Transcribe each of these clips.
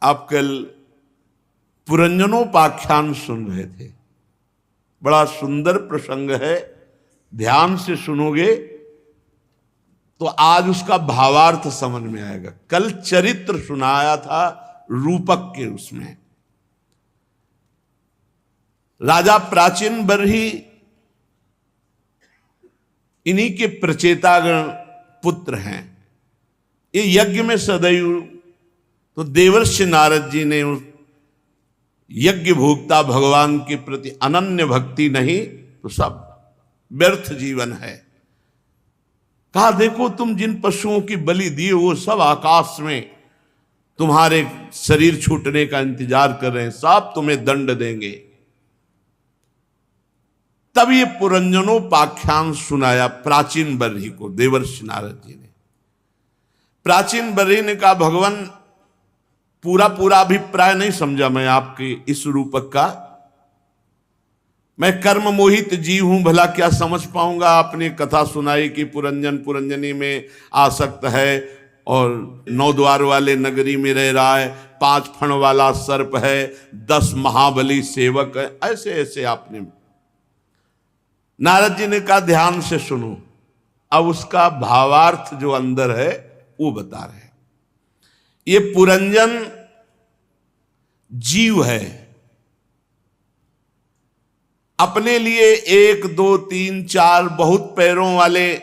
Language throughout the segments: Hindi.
आप कल पुरंजनोपाख्यान सुन रहे थे, बड़ा सुंदर प्रसंग है, ध्यान से सुनोगे तो आज उसका भावार्थ समझ में आएगा। कल चरित्र सुनाया था रूपक के, उसमें राजा प्राचीन बरही इन्हीं के प्रचेतागण पुत्र हैं। ये यज्ञ में सदैव तो देवर्षि नारद जी ने उस यज्ञ भोक्ता भगवान के प्रति अनन्य भक्ति नहीं तो सब व्यर्थ जीवन है। कहा देखो तुम जिन पशुओं की बलि दिए वो सब आकाश में तुम्हारे शरीर छूटने का इंतजार कर रहे हैं, सब तुम्हें दंड देंगे। तब ये पुरंजनोपाख्यान सुनाया प्राचीन बरही को देवर्षि नारद जी ने। प्राचीन बरही ने कहा भगवान पूरा अभिप्राय नहीं समझा मैं आपके इस रूपक का, मैं कर्म मोहित जीव हूं, भला क्या समझ पाऊंगा। आपने कथा सुनाई कि पुरंजन पुरंजनी में आसक्त है और 9 द्वार वाले नगरी में रह रहा है, 5 फण वाला सर्प है, 10 महाबली सेवक है, ऐसे ऐसे आपने। नारद जी ने कहा ध्यान से सुनो, अब उसका भावार्थ जो अंदर है वो बता रहे हैं। ये पुरंजन जीव है, अपने लिए 1 2 3 4 बहुत पैरों वाले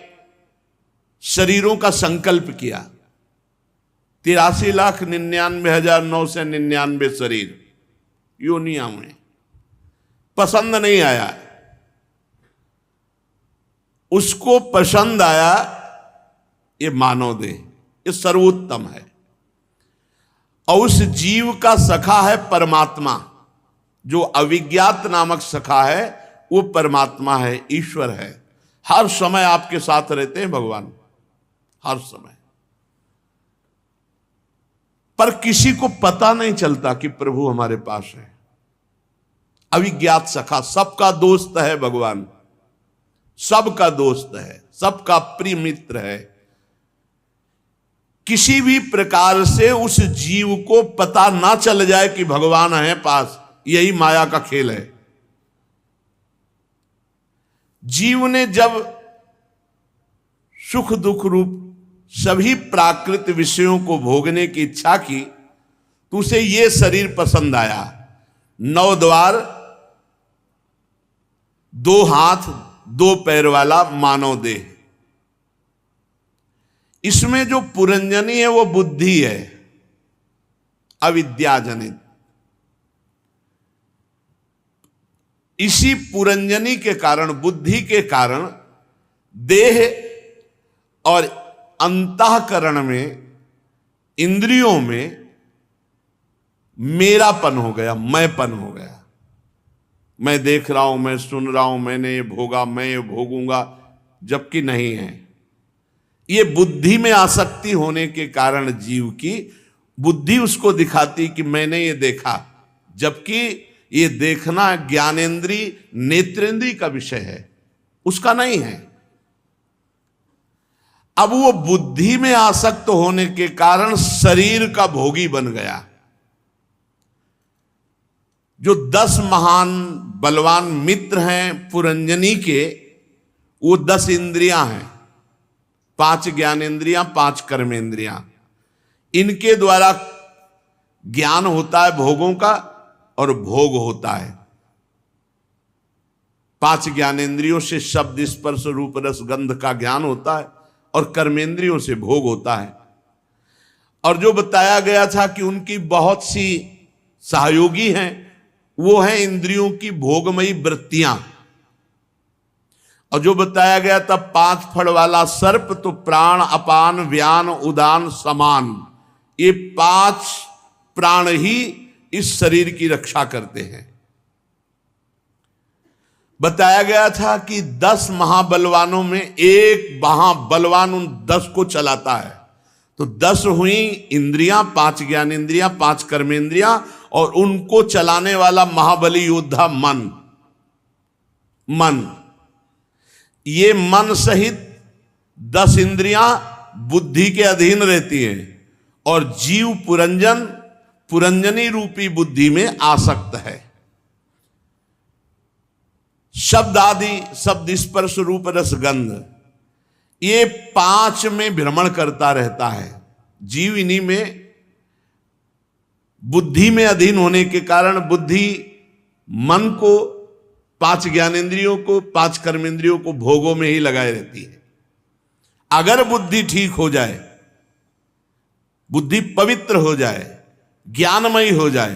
शरीरों का संकल्प किया। 83,99,999 शरीर योनिया में, पसंद नहीं आया। उसको पसंद आया ये मानव देह, ये सर्वोत्तम है। और उस जीव का सखा है परमात्मा, जो अविज्ञात नामक सखा है वो परमात्मा है, ईश्वर है। हर समय आपके साथ रहते हैं भगवान, हर समय। पर किसी को पता नहीं चलता कि प्रभु हमारे पास है। अविज्ञात सखा, सबका दोस्त है भगवान, सबका दोस्त है, सबका प्रिय मित्र है। किसी भी प्रकार से उस जीव को पता ना चल जाए कि भगवान है पास, यही माया का खेल है। जीव ने जब सुख दुख रूप सभी प्राकृत विषयों को भोगने की इच्छा की तो उसे ये शरीर पसंद आया। 9 द्वार, 2 हाथ 2 पैर वाला मानव देह। इसमें जो पुरंजनी है वो बुद्धि है, अविद्याजनित। इसी पुरंजनी के कारण, बुद्धि के कारण देह और अंतःकरण में, इंद्रियों में मेरापन हो गया, मैंपन हो गया। मैं देख रहा हूं, मैं सुन रहा हूं, मैंने ये भोगा, मैं ये भोगूंगा, जबकि नहीं है। ये बुद्धि में आसक्ति होने के कारण जीव की बुद्धि उसको दिखाती कि मैंने ये देखा, जबकि ये देखना ज्ञानेंद्रिय नेत्रेंद्रिय का विषय है, उसका नहीं है। अब वो बुद्धि में आसक्त होने के कारण शरीर का भोगी बन गया। जो 10 महान बलवान मित्र हैं पुरंजनी के, वो 10 इंद्रियां हैं, 5 ज्ञानेंद्रियां, 5 कर्मेंद्रियां। इनके द्वारा ज्ञान होता है भोगों का और भोग होता है। 5 ज्ञानेंद्रियों से शब्द स्पर्श रूप रस गंध का ज्ञान होता है और कर्मेंद्रियों से भोग होता है। और जो बताया गया था कि उनकी बहुत सी सहयोगी हैं, वो हैं इंद्रियों की भोगमयी वृत्तियां। और जो बताया गया था 5 फड़ वाला सर्प, तो प्राण अपान व्यान उदान समान, ये 5 प्राण ही इस शरीर की रक्षा करते हैं। बताया गया था कि 10 महाबलवानों में एक महाबलवान उन 10 को चलाता है। तो 10 हुई इंद्रियां, 5 ज्ञानेंद्रियां, 5 कर्मेंद्रियां, और उनको चलाने वाला महाबली योद्धा मन। ये मन सहित 10 इंद्रियां बुद्धि के अधीन रहती हैं और जीव पुरंजन पुरंजनी रूपी बुद्धि में आसक्त है। शब्द आदि, शब्द स्पर्श रूप रस गंध, ये 5 में भ्रमण करता रहता है। जीव इन्हीं में बुद्धि में अधीन होने के कारण बुद्धि मन को, 5 ज्ञानेंद्रियों को, 5 कर्मेंद्रियों को भोगों में ही लगाए रहती है। अगर बुद्धि ठीक हो जाए, बुद्धि पवित्र हो जाए, ज्ञानमयी हो जाए,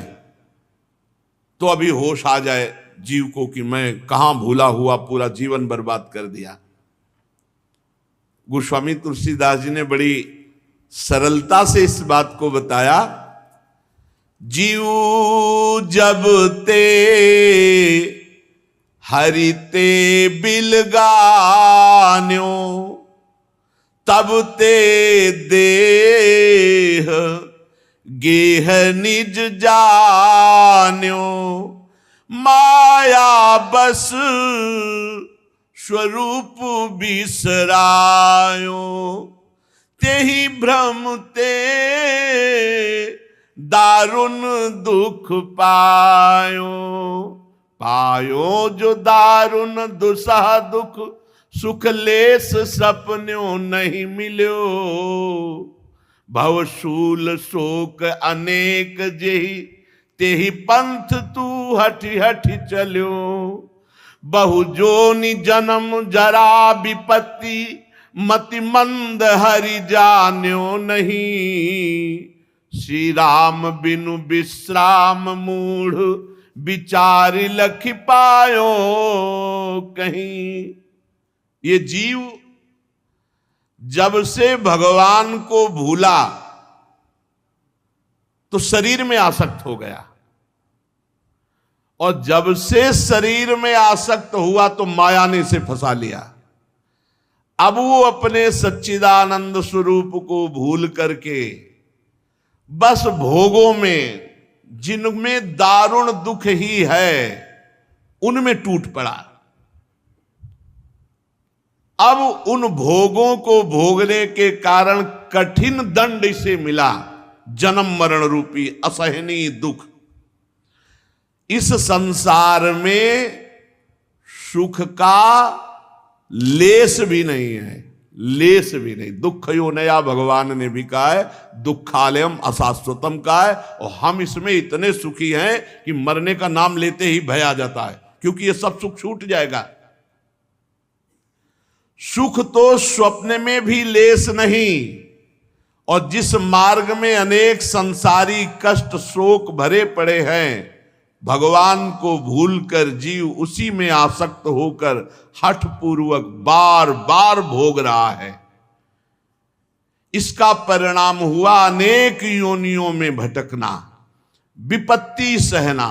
तो अभी होश आ जाए जीव को कि मैं कहां भूला हुआ पूरा जीवन बर्बाद कर दिया। गोस्वामी तुलसीदास जी ने बड़ी सरलता से इस बात को बताया। जीव जब ते हरिते बिलगान्यो, तब ते देह गेह निज जान्यो, माया बस स्वरूप बिसरायो, तेहि भ्रम ते दारुण दुख पायो, पायो जो दारुण दुसह दुख, सुख लेस सपन्यो नहीं मिल्यो, भवशूल शोक अनेक जेहि, तेहि पंथ तू हठि हठि चल्यो, बहु जोनि जन्म जरा विपत्ति, मति मंद हरि जान्यो नहीं, श्री राम बिनु विश्राम मूढ़, विचारि लखि पायो कहीं। ये जीव जब से भगवान को भूला तो शरीर में आसक्त हो गया, और जब से शरीर में आसक्त हुआ तो माया ने इसे फंसा लिया। अब वो अपने सच्चिदानंद स्वरूप को भूल करके बस भोगों में, जिनमें दारुण दुख ही है, उनमें टूट पड़ा। अब उन भोगों को भोगने के कारण कठिन दंड इसे मिला, जन्म मरण रूपी असहनीय दुख। इस संसार में सुख का लेस भी नहीं है, लेस भी नहीं। दुख यो नया भगवान ने भी कहा है, दुखालयम अशाश्वतम कहा है, और हम इसमें इतने सुखी हैं कि मरने का नाम लेते ही भय आ जाता है, क्योंकि ये सब सुख छूट जाएगा। सुख तो स्वप्न में भी लेस नहीं, और जिस मार्ग में अनेक संसारी कष्ट शोक भरे पड़े हैं, भगवान को भूलकर जीव उसी में आसक्त होकर हठ पूर्वक बार बार भोग रहा है। इसका परिणाम हुआ अनेक योनियों में भटकना, विपत्ति सहना,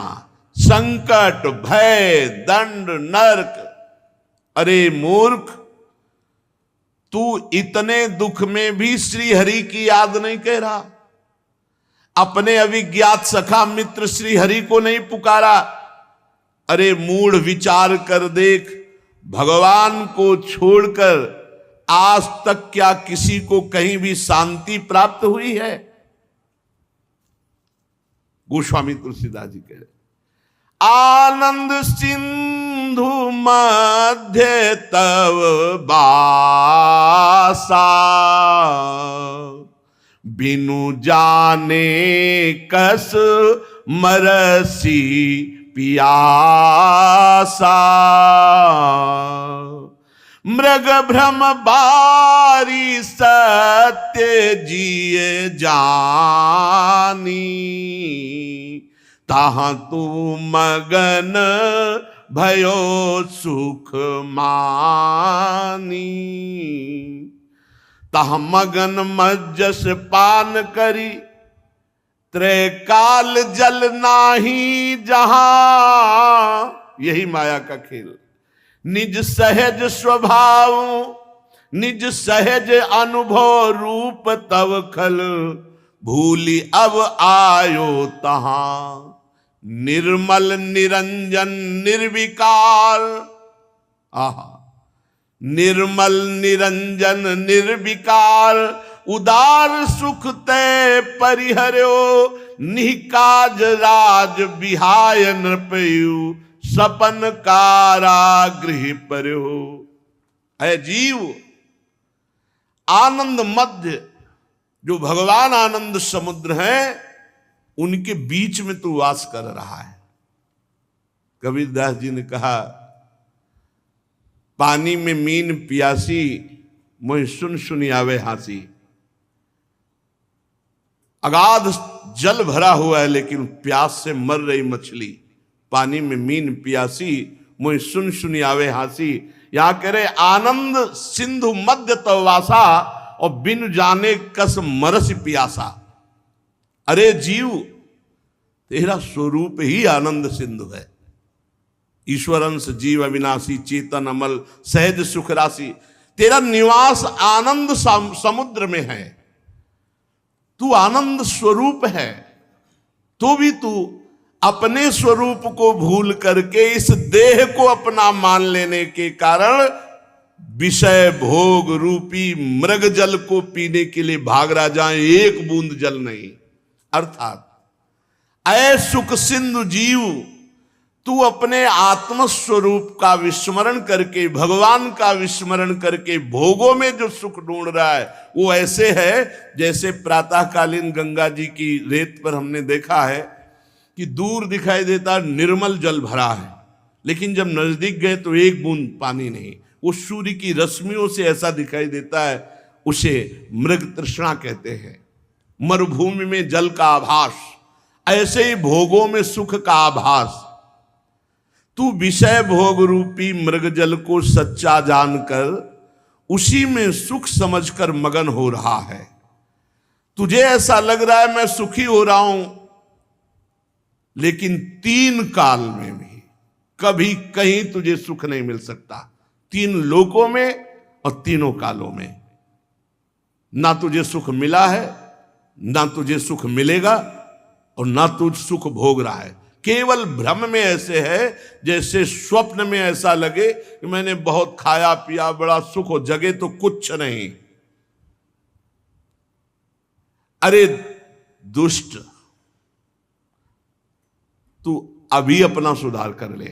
संकट, भय, दंड, नरक। अरे मूर्ख, तू इतने दुख में भी श्री हरि की याद नहीं कह रहा, अपने अविज्ञात सखा मित्र श्री हरि को नहीं पुकारा। अरे मूढ़, विचार कर देख, भगवान को छोड़कर आज तक क्या किसी को कहीं भी शांति प्राप्त हुई है? गोस्वामी तुलसीदास जी कह रहे, आनंद सिंधु मध्य तव बासा, बिनु जाने कस मरसी पियासा, मृग भ्रम बारी सत्य जिए जानी, ताहाँ तू मगन भयो सुख मानी, तह मगन मज्जस पान करी, त्रैकाल जल नाही जहां। यही माया का खेल। निज सहज स्वभाव, निज सहज अनुभव रूप तव खल, भूली अब आयो तहां। निर्मल निरंजन निर्विकार, आहा, निर्मल निरंजन निर्विकार, उदार सुख तय परिहर्यो, निकाज राज बिहाय नृपयु सपन कारागृह पर हो। है जीव आनंद मध्य, जो भगवान आनंद समुद्र है, उनके बीच में तू वास कर रहा है। कबीरदास जी ने कहा, पानी में मीन पियासी मोहि सुन सुन आवे हासी। अगाध जल भरा हुआ है लेकिन प्यास से मर रही मछली, पानी में मीन पियासी मोहि सुन सुन आवे हासी। यहां कह रहे आनंद सिंधु मध्य तवासा और बिन जाने कस मरस पियासा। अरे जीव, तेरा स्वरूप ही आनंद सिंधु है। ईश्वरंश जीव अविनाशी चेतन अमल सहज सुख राशि। तेरा निवास आनंद समुद्र में है। तू आनंद स्वरूप है, तो भी तू अपने स्वरूप को भूल करके इस देह को अपना मान लेने के कारण विषय भोग रूपी मृग जल को पीने के लिए भाग रहा, जाए एक बूंद जल नहीं। अर्थात ऐ सुख सिंधु जीव, तू अपने आत्म स्वरूप का विस्मरण करके, भगवान का विस्मरण करके भोगों में जो सुख ढूंढ रहा है, वो ऐसे है जैसे प्रातःकालीन गंगा जी की रेत पर हमने देखा है कि दूर दिखाई देता निर्मल जल भरा है, लेकिन जब नजदीक गए तो एक बूंद पानी नहीं। वो सूर्य की रश्मियों से ऐसा दिखाई देता है, उसे मृग तृष्णा कहते हैं। मरुभूमि में जल का आभास, ऐसे ही भोगों में सुख का आभास। तू विषय भोग रूपी मृग जल को सच्चा जानकर उसी में सुख समझकर मगन हो रहा है। तुझे ऐसा लग रहा है मैं सुखी हो रहा हूं, लेकिन तीन काल में भी कभी कहीं तुझे सुख नहीं मिल सकता। तीन लोकों में और तीनों कालों में ना तुझे सुख मिला है, ना तुझे सुख मिलेगा, और ना तुझ सुख भोग रहा है। केवल भ्रम में ऐसे है जैसे स्वप्न में ऐसा लगे कि मैंने बहुत खाया पिया, बड़ा सुख हो, जगे तो कुछ नहीं। अरे दुष्ट, तू अभी अपना सुधार कर ले।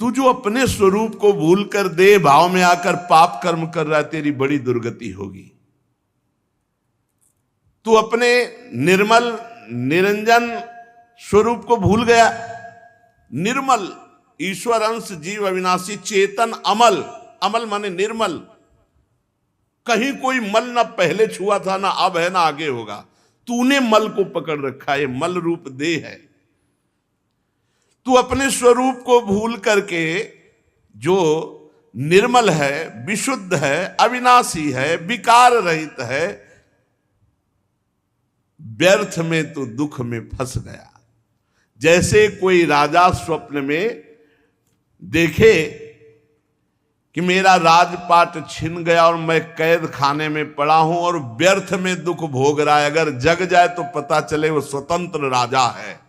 तू जो अपने स्वरूप को भूलकर देह भाव में आकर पाप कर्म कर रहा है, तेरी बड़ी दुर्गति होगी। तू अपने निर्मल निरंजन स्वरूप को भूल गया। निर्मल, ईश्वर अंश जीव अविनाशी चेतन अमल। अमल माने निर्मल, कहीं कोई मल ना पहले छुआ था, ना अब है, ना आगे होगा। तूने मल को पकड़ रखा है, मल रूप देह है। तू अपने स्वरूप को भूल करके जो निर्मल है, विशुद्ध है, अविनाशी है, विकार रहित है, व्यर्थ में तो दुख में फंस गया। जैसे कोई राजा स्वप्न में देखे कि मेरा राजपाट छिन गया और मैं कैद खाने में पड़ा हूं और व्यर्थ में दुख भोग रहा है। अगर जग जाए तो पता चले वो स्वतंत्र राजा है।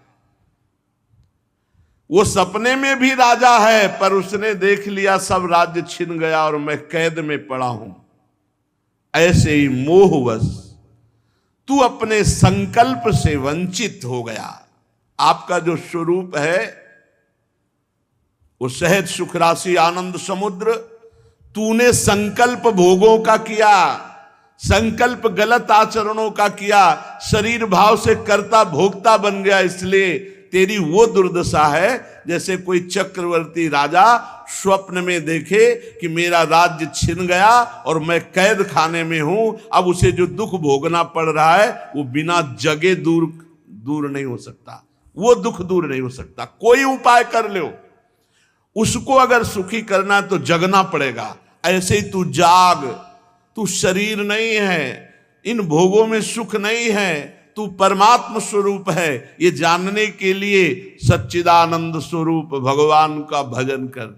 वो सपने में भी राजा है, पर उसने देख लिया सब राज्य छिन गया और मैं कैद में पड़ा हूं। ऐसे ही मोहवश तू अपने संकल्प से वंचित हो गया। आपका जो स्वरूप है वो सहज सुख राशि आनंद समुद्र। तूने संकल्प भोगों का किया, संकल्प गलत आचरणों का किया, शरीर भाव से कर्ता भोक्ता बन गया। इसलिए तेरी वो दुर्दशा है जैसे कोई चक्रवर्ती राजा स्वप्न में देखे कि मेरा राज्य छिन गया और मैं कैद खाने में हूं। अब उसे जो दुख भोगना पड़ रहा है वो बिना जगे दूर नहीं हो सकता। वो दुख दूर नहीं हो सकता। कोई उपाय कर लो, उसको अगर सुखी करना तो जगना पड़ेगा। ऐसे ही तू जाग। तू शरीर नहीं है, इन भोगों में सुख नहीं है, तू परमात्म स्वरूप है। ये जानने के लिए सच्चिदानंद स्वरूप भगवान का भजन कर।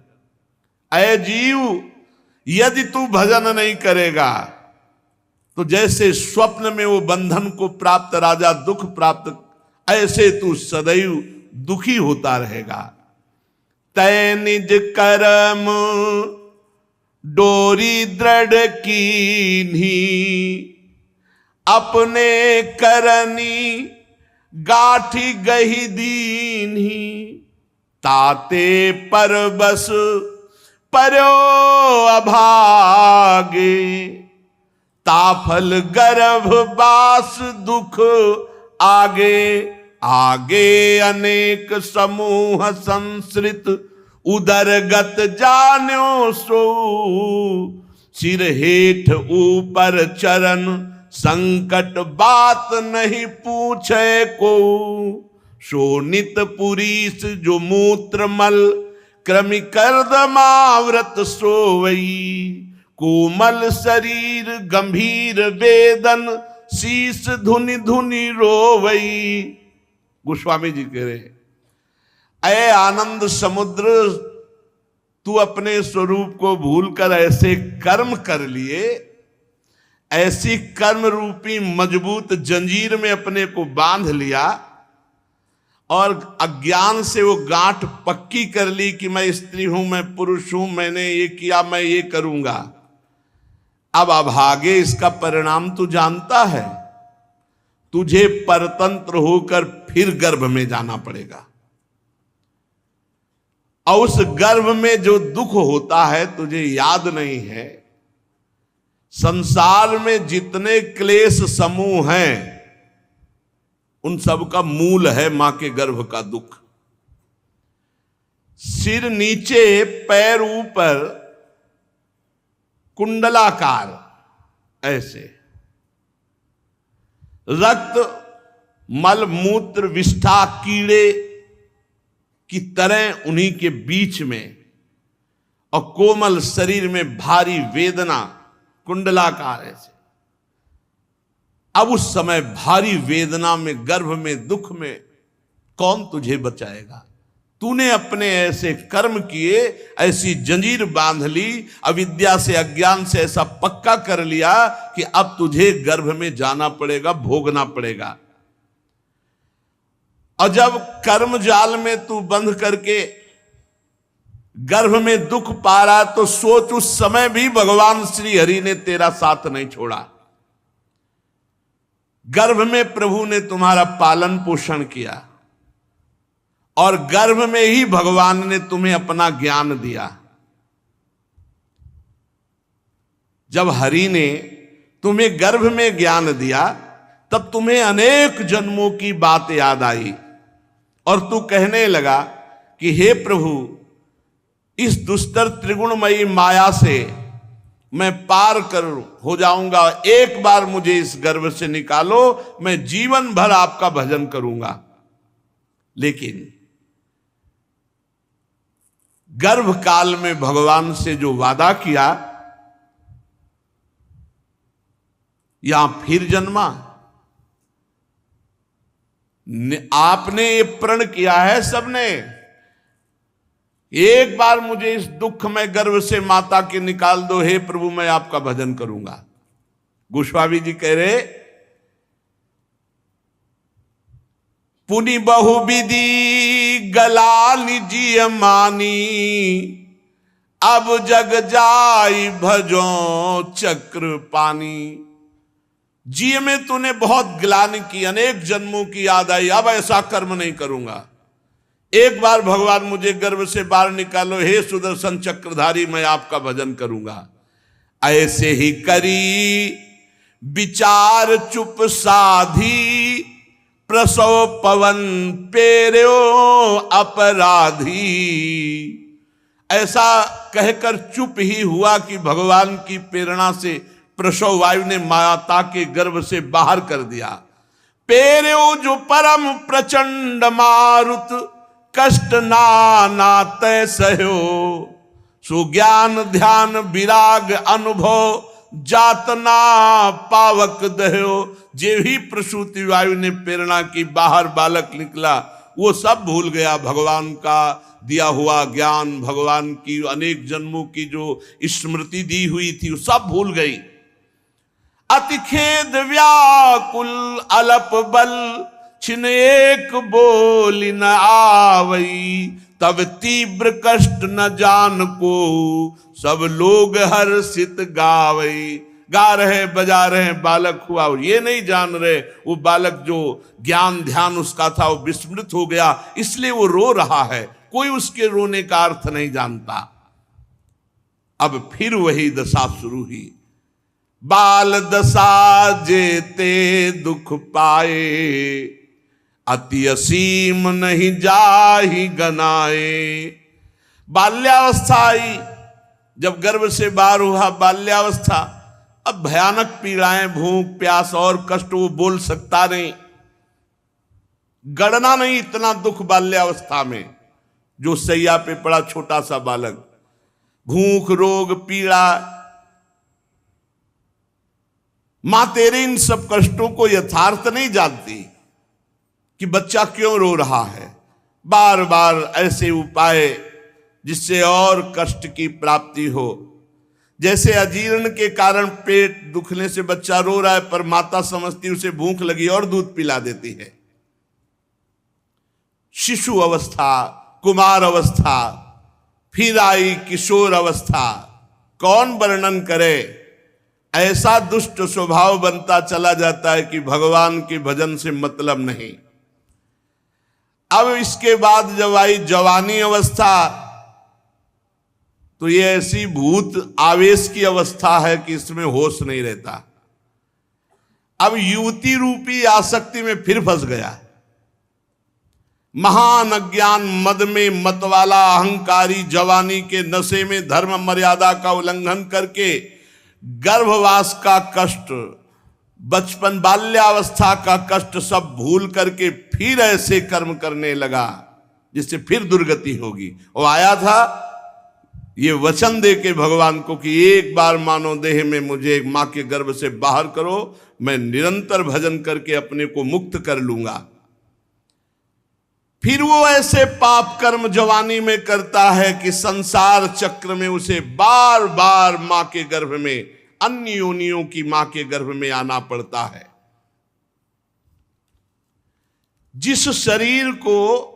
ऐ जीव, यदि तू भजन नहीं करेगा तो जैसे स्वप्न में वो बंधन को प्राप्त राजा दुख प्राप्त, ऐसे तू सदैव दुखी होता रहेगा। तै निज कर्म डोरी दृढ़ कीन्ही, अपने करनी गाठी गही दीन्ही, ताते पर बस पर्यो अभागे, ताफल गर्भ बास दुख आगे, आगे अनेक समूह संसृत, उदरगत जान्यो सो, सिर हेठ ऊपर चरण, संकट बात नहीं पूछे को, शोणित पुरीस जो मूत्र मल, कृमि कर्दमाव्रत सोवई, कोमल शरीर गंभीर वेदन, शीश धुनि धुनि रोवई। गोस्वामी जी कह रहे, ऐ आनंद समुद्र, तू अपने स्वरूप को भूलकर ऐसे कर्म कर लिए, ऐसी कर्म रूपी मजबूत जंजीर में अपने को बांध लिया, और अज्ञान से वो गांठ पक्की कर ली कि मैं स्त्री हूं, मैं पुरुष हूं, मैंने ये किया, मैं ये करूंगा। अब अभागे इसका परिणाम तू जानता है, तुझे परतंत्र होकर फिर गर्भ में जाना पड़ेगा, और उस गर्भ में जो दुख होता है तुझे याद नहीं है। संसार में जितने क्लेश समूह हैं उन सब का मूल है मां के गर्भ का दुख। सिर नीचे पैर ऊपर, कुंडलाकार, ऐसे रक्त मल मूत्र विष्ठा कीड़े की तरह उन्हीं के बीच में, और कोमल शरीर में भारी वेदना, कुंडलाकार ऐसे। अब उस समय भारी वेदना में, गर्भ में, दुख में कौन तुझे बचाएगा? तूने अपने ऐसे कर्म किए, ऐसी जंजीर बांध ली, अविद्या से अज्ञान से ऐसा पक्का कर लिया कि अब तुझे गर्भ में जाना पड़ेगा, भोगना पड़ेगा। और जब कर्म जाल में तू बंध करके गर्भ में दुख पा रहा, तो सोच उस समय भी भगवान श्री हरि ने तेरा साथ नहीं छोड़ा। गर्भ में प्रभु ने तुम्हारा पालन पोषण किया, और गर्भ में ही भगवान ने तुम्हें अपना ज्ञान दिया। जब हरि ने तुम्हें गर्भ में ज्ञान दिया, तब तुम्हें अनेक जन्मों की बात याद आई, और तू कहने लगा कि हे प्रभु, इस दुस्तर त्रिगुणमयी माया से मैं पार कर हो जाऊंगा, एक बार मुझे इस गर्भ से निकालो, मैं जीवन भर आपका भजन करूंगा। लेकिन गर्भ काल में भगवान से जो वादा किया, यहां फिर जन्मा। आपने ये प्रण किया है सबने, एक बार मुझे इस दुख में गर्भ से माता के निकाल दो, हे प्रभु मैं आपका भजन करूंगा। गोस्वामी जी कह रहे, पुनि बहुविधि गला निजिय मानी, अब जग जाई भजो चक्र पानी। जी में तूने बहुत ग्लानि की, अनेक जन्मों की याद आई, अब ऐसा कर्म नहीं करूंगा, एक बार भगवान मुझे गर्भ से बाहर निकालो, हे सुदर्शन चक्रधारी मैं आपका भजन करूंगा। ऐसे ही करी विचार चुप साधी, प्रसव पवन पेरो अपराधी। ऐसा कहकर चुप ही हुआ कि भगवान की प्रेरणा से प्रसव वायु ने माता के गर्भ से बाहर कर दिया। पेरो जो परम प्रचंड मारुत, कष्ट नाना तय सह्यो, सुज्ञान ध्यान विराग अनुभव, जातना पावक दह्यो। जे ही प्रसूति वायु ने प्रेरणा की, बाहर बालक निकला, वो सब भूल गया भगवान का दिया हुआ ज्ञान, भगवान की अनेक जन्मों की जो स्मृति दी हुई थी, वो सब भूल गई। अति खेद व्याकुल अलप बल, छिन एक बोली न आवई, तब तीव्र कष्ट न जान को, सब लोग हर्षित गावई। गा रहे बजा रहे बालक हुआ, और ये नहीं जान रहे वो बालक जो ज्ञान ध्यान उसका था वो विस्मृत हो गया, इसलिए वो रो रहा है। कोई उसके रोने का अर्थ नहीं जानता। अब फिर वही दशा शुरू हुई। बाल दशा जेते दुख पाए, अति असीम नहीं जाहि गनाए। बाल्यावस्था आई, जब गर्भ से बाहर हुआ बाल्यावस्था, अब भयानक पीड़ाएं, भूख प्यास और कष्ट, वो बोल सकता नहीं, गणना नहीं इतना दुख बाल्यावस्था में। जो सैया पे पड़ा छोटा सा बालक, भूख रोग पीड़ा, मां तेरी इन सब कष्टों को यथार्थ नहीं जानती कि बच्चा क्यों रो रहा है। बार बार ऐसे उपाय जिससे और कष्ट की प्राप्ति हो। जैसे अजीर्ण के कारण पेट दुखने से बच्चा रो रहा है, पर माता समझती उसे भूख लगी और दूध पिला देती है। शिशु अवस्था, कुमार अवस्था, फिर आई किशोर अवस्था, कौन वर्णन करे। ऐसा दुष्ट स्वभाव बनता चला जाता है कि भगवान के भजन से मतलब नहीं। अब इसके बाद जब आई जवानी अवस्था, तो ये ऐसी भूत आवेश की अवस्था है कि इसमें होश नहीं रहता। अब युवती रूपी आसक्ति में फिर फंस गया। महान अज्ञान मद में मतवाला अहंकारी जवानी के नशे में धर्म मर्यादा का उल्लंघन करके गर्भवास का कष्ट, बचपन बाल्यावस्था का कष्ट सब भूल करके फिर ऐसे कर्म करने लगा जिससे फिर दुर्गति होगी। वो आया था ये वचन दे के भगवान को कि एक बार मानो देह में मुझे मां के गर्भ से बाहर करो, मैं निरंतर भजन करके अपने को मुक्त कर लूंगा। फिर वो ऐसे पाप कर्म जवानी में करता है कि संसार चक्र में उसे बार बार मां के गर्भ में, अन्य योनियों की मां के गर्भ में आना पड़ता है। जिस शरीर को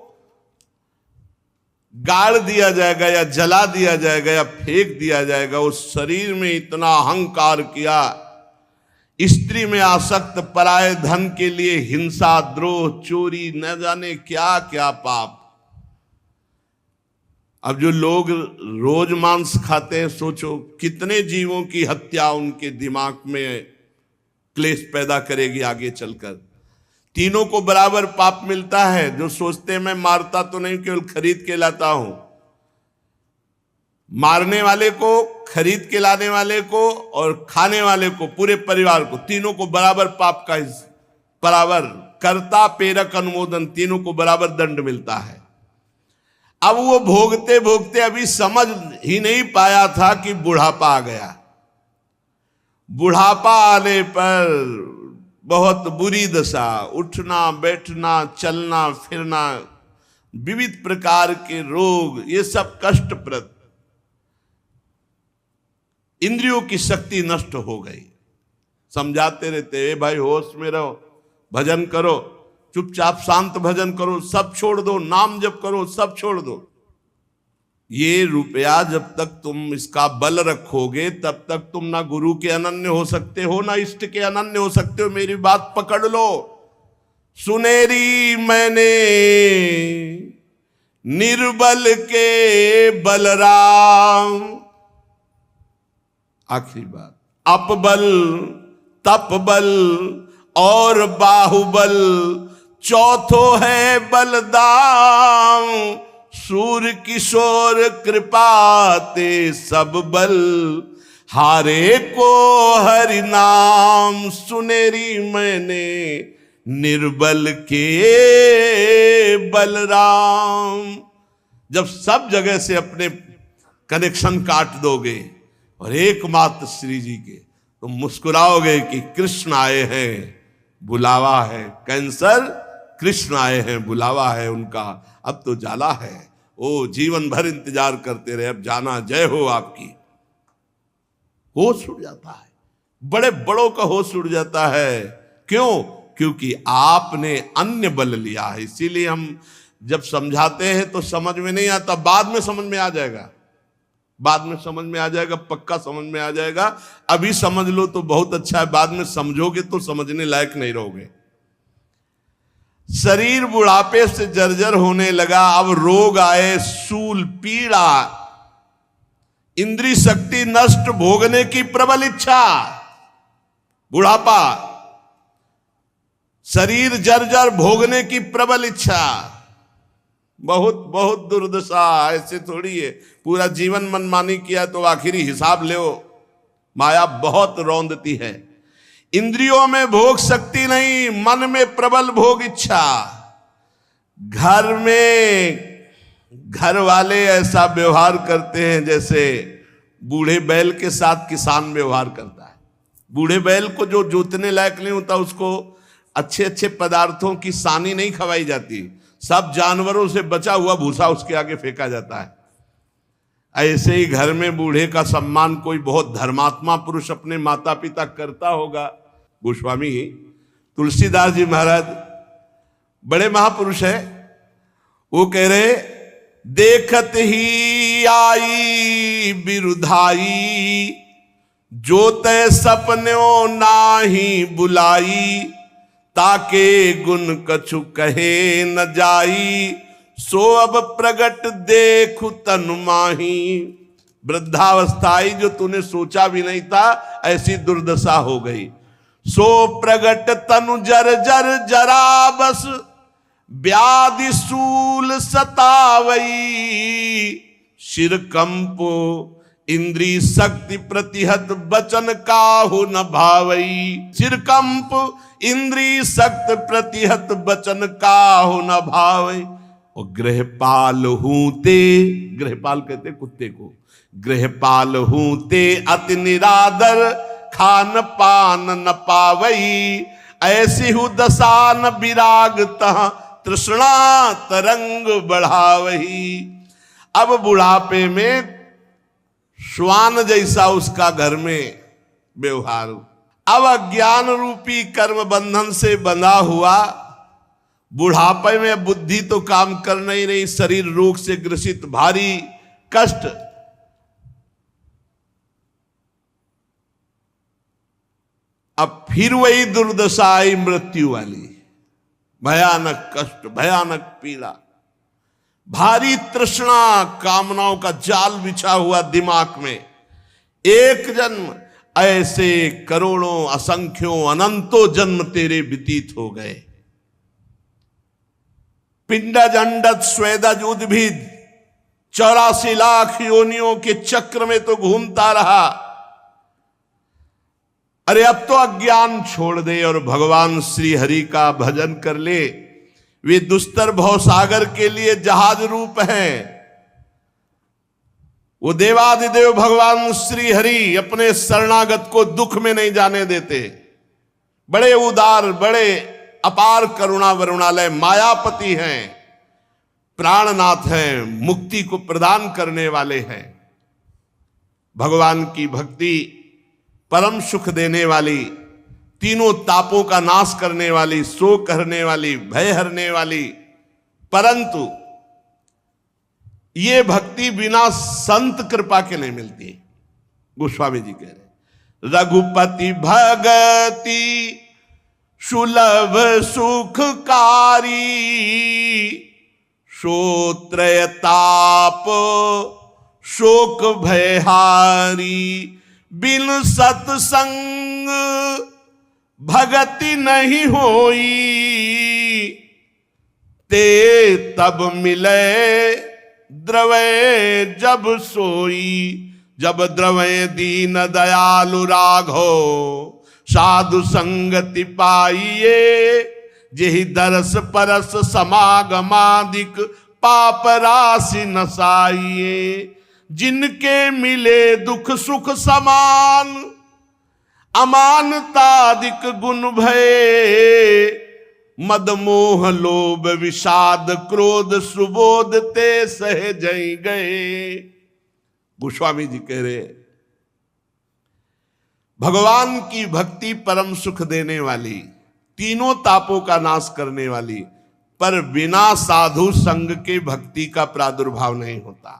गाड़ दिया जाएगा या जला दिया जाएगा या फेंक दिया जाएगा, उस शरीर में इतना अहंकार किया, स्त्री में आसक्त, पराये धन के लिए हिंसा, द्रोह, चोरी, न जाने क्या क्या पाप। अब जो लोग रोज मांस खाते हैं, सोचो कितने जीवों की हत्या उनके दिमाग में क्लेश पैदा करेगी आगे चलकर। तीनों को बराबर पाप मिलता है। जो सोचते हैं मैं मारता तो नहीं, केवल खरीद के लाता हूं, मारने वाले को, खरीद के लाने वाले को और खाने वाले को, पूरे परिवार को, तीनों को बराबर पाप का बराबर कर्ता प्रेरक अनुमोदन, तीनों को बराबर दंड मिलता है। अब वो भोगते भोगते अभी समझ ही नहीं पाया था कि बुढ़ापा आ गया। बुढ़ापा आने पर बहुत बुरी दशा, उठना बैठना चलना फिरना, विविध प्रकार के रोग, ये सब कष्टप्रद। इंद्रियों की शक्ति नष्ट हो गई। समझाते रहते ए भाई होश में रहो, भजन करो, चुपचाप शांत भजन करो, सब छोड़ दो, नाम जप करो, सब छोड़ दो। ये रुपया जब तक तुम इसका बल रखोगे तब तक तुम ना गुरु के अनन्य हो सकते हो, ना इष्ट के अनन्य हो सकते हो। मेरी बात पकड़ लो। सुनेरी मैंने निर्बल के बलराम, आखिरी बात, अपबल तपबल और बाहुबल, चौथो है बलदाम, सूर किशोर कृपाते सब बल, हारे को हरि नाम। सुनेरी मैंने निर्बल के बलराम। जब सब जगह से अपने कनेक्शन काट दोगे और एकमात्र श्री जी के, तो मुस्कुराओगे कि कृष्ण आए हैं, बुलावा है। कैंसर, कृष्ण आए हैं, बुलावा है उनका, अब तो जाला है। ओ जीवन भर इंतजार करते रहे, अब जाना, जय हो आपकी। होश उड़ जाता है, बड़े बड़ों का होश उड़ जाता है। क्यों? क्योंकि आपने अन्य बल लिया है। इसीलिए हम जब समझाते हैं तो समझ में नहीं आता, बाद में समझ में आ जाएगा। बाद में समझ में आ जाएगा, पक्का समझ में आ जाएगा। अभी समझ लो तो बहुत अच्छा है, बाद में समझोगे तो समझने लायक नहीं रहोगे। शरीर बुढ़ापे से जर्जर होने लगा, अब रोग आए, सूल, पीड़ा, इंद्रिय शक्ति नष्ट, भोगने की प्रबल इच्छा, बुढ़ापा, शरीर जर्जर, भोगने की प्रबल इच्छा, बहुत बहुत दुर्दशा। ऐसे थोड़ी है पूरा जीवन मनमानी किया तो आखिरी हिसाब ले। माया बहुत रौंदती है। इंद्रियों में भोग शक्ति नहीं, मन में प्रबल भोग इच्छा। घर में घर वाले ऐसा व्यवहार करते हैं जैसे बूढ़े बैल के साथ किसान व्यवहार करता है। बूढ़े बैल को जो जोतने लायक नहीं होता उसको अच्छे अच्छे पदार्थों की सानी नहीं खवाई जाती, सब जानवरों से बचा हुआ भूसा उसके आगे फेंका जाता है। ऐसे ही घर में बूढ़े का सम्मान कोई बहुत धर्मात्मा पुरुष अपने माता पिता करता होगा। गोस्वामी तुलसीदास जी महाराज बड़े महापुरुष है, वो कह रहे, देखत ही आई बिरुधाई, जोते सपन्यों नाही बुलाई, ताके गुण कछु कहे न जाई, सो अब प्रगट देखु तनु माही। वृद्धावस्था आई जो तूने सोचा भी नहीं था, ऐसी दुर्दशा हो गई। सो प्रगट तनु जर जर जरा बस, व्याधि सूल सतावई, शिर कंपो इंद्री शक्ति प्रतिहत बचन काहु न भावई। सिर कंप इंद्री शक्ति प्रतिहत बचन काहु न भावई। और गृहपाल हूते, गृहपाल कहते कुत्ते को, गृहपाल हूते अति निरादर, खान पान न पावई। ऐसी हूँ दशा न विराग तह, तृष्णा तरंग बढ़ावही। अब बुढ़ापे में श्वान जैसा उसका घर में व्यवहार। अब अज्ञान रूपी कर्म बंधन से बंधा हुआ, बुढ़ापे में बुद्धि तो काम कर नहीं रही, शरीर रोग से ग्रसित, भारी कष्ट। अब फिर वही दुर्दशा आई मृत्यु वाली, भयानक कष्ट, भयानक पीड़ा, भारी तृष्णा, कामनाओं का जाल बिछा हुआ दिमाग में। एक जन्म, ऐसे करोड़ों, असंख्यों, अनंतों जन्म तेरे व्यतीत हो गए। पिंडज, अंडज, स्वेदज, उद्भिद 84 लाख योनियों के चक्र में तो घूमता रहा। अरे अब तो अज्ञान छोड़ दे और भगवान श्री हरि का भजन कर ले। वे दुस्तर भव सागर के लिए जहाज रूप हैं। वो देवादिदेव भगवान श्री हरि अपने शरणागत को दुख में नहीं जाने देते। बड़े उदार, बड़े अपार करुणा वरुणालय, मायापति हैं, प्राणनाथ हैं, मुक्ति को प्रदान करने वाले हैं। भगवान की भक्ति परम सुख देने वाली, तीनों तापों का नाश करने वाली, शोक हरने वाली, भय हरने वाली। परंतु ये भक्ति बिना संत कृपा के नहीं मिलती। गोस्वामी जी कह रहे, रघुपति भगति सुलभ सुखकारी, श्रोत्रय ताप शोक भयहारी। बिन सत्संग भगति नहीं होई, ते तब मिले द्रवय जब सोई। जब द्रवय दीन दयालु राघो, साधु संगति पाइये। जेहि दरस परस समागमादिक, पाप राशि नसाइये। जिनके मिले दुख सुख समान, अमानतादिक गुण भय। मद मोह लोभ विषाद क्रोध सुबोध ते सहज गए। गोस्वामी जी कह रहे, भगवान की भक्ति परम सुख देने वाली, तीनों तापों का नाश करने वाली, पर बिना साधु संग के भक्ति का प्रादुर्भाव नहीं होता।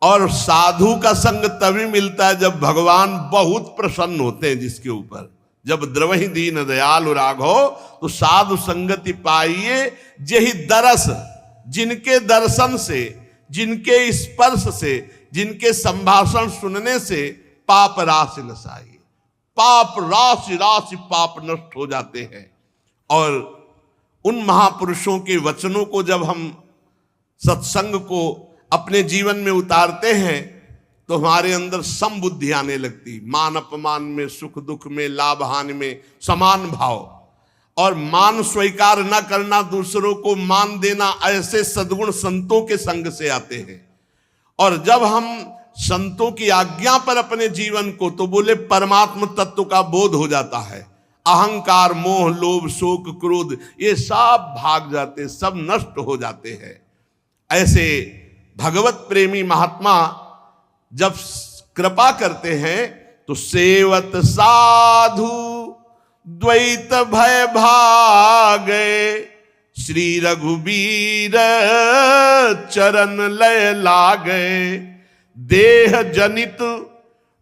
और साधु का संग तभी मिलता है जब भगवान बहुत प्रसन्न होते हैं जिसके ऊपर। जब द्रवहि दीन दयालु राघो तो साधु संगति पाइए जेहि दरस, जिनके दर्शन से, जिनके स्पर्श से, जिनके संभाषण सुनने से पाप राशि नसाइए। पाप राशि राशि पाप नष्ट हो जाते हैं। और उन महापुरुषों के वचनों को जब हम सत्संग को अपने जीवन में उतारते हैं तो हमारे अंदर समबुद्धि आने लगती। मान अपमान में, सुख दुख में, लाभ हानि में समान भाव, और मान स्वीकार न करना, दूसरों को मान देना, ऐसे सद्गुण संतों के संग से आते हैं। और जब हम संतों की आज्ञा पर अपने जीवन को, तो बोले परमात्म तत्व का बोध हो जाता है। अहंकार, मोह, लोभ, शोक, क्रोध ये सब भाग जाते, सब नष्ट हो जाते हैं। ऐसे भगवत प्रेमी महात्मा जब कृपा करते हैं तो सेवत साधु द्वैत भय भागे, श्री रघुबीर चरण लय लागे, देह जनित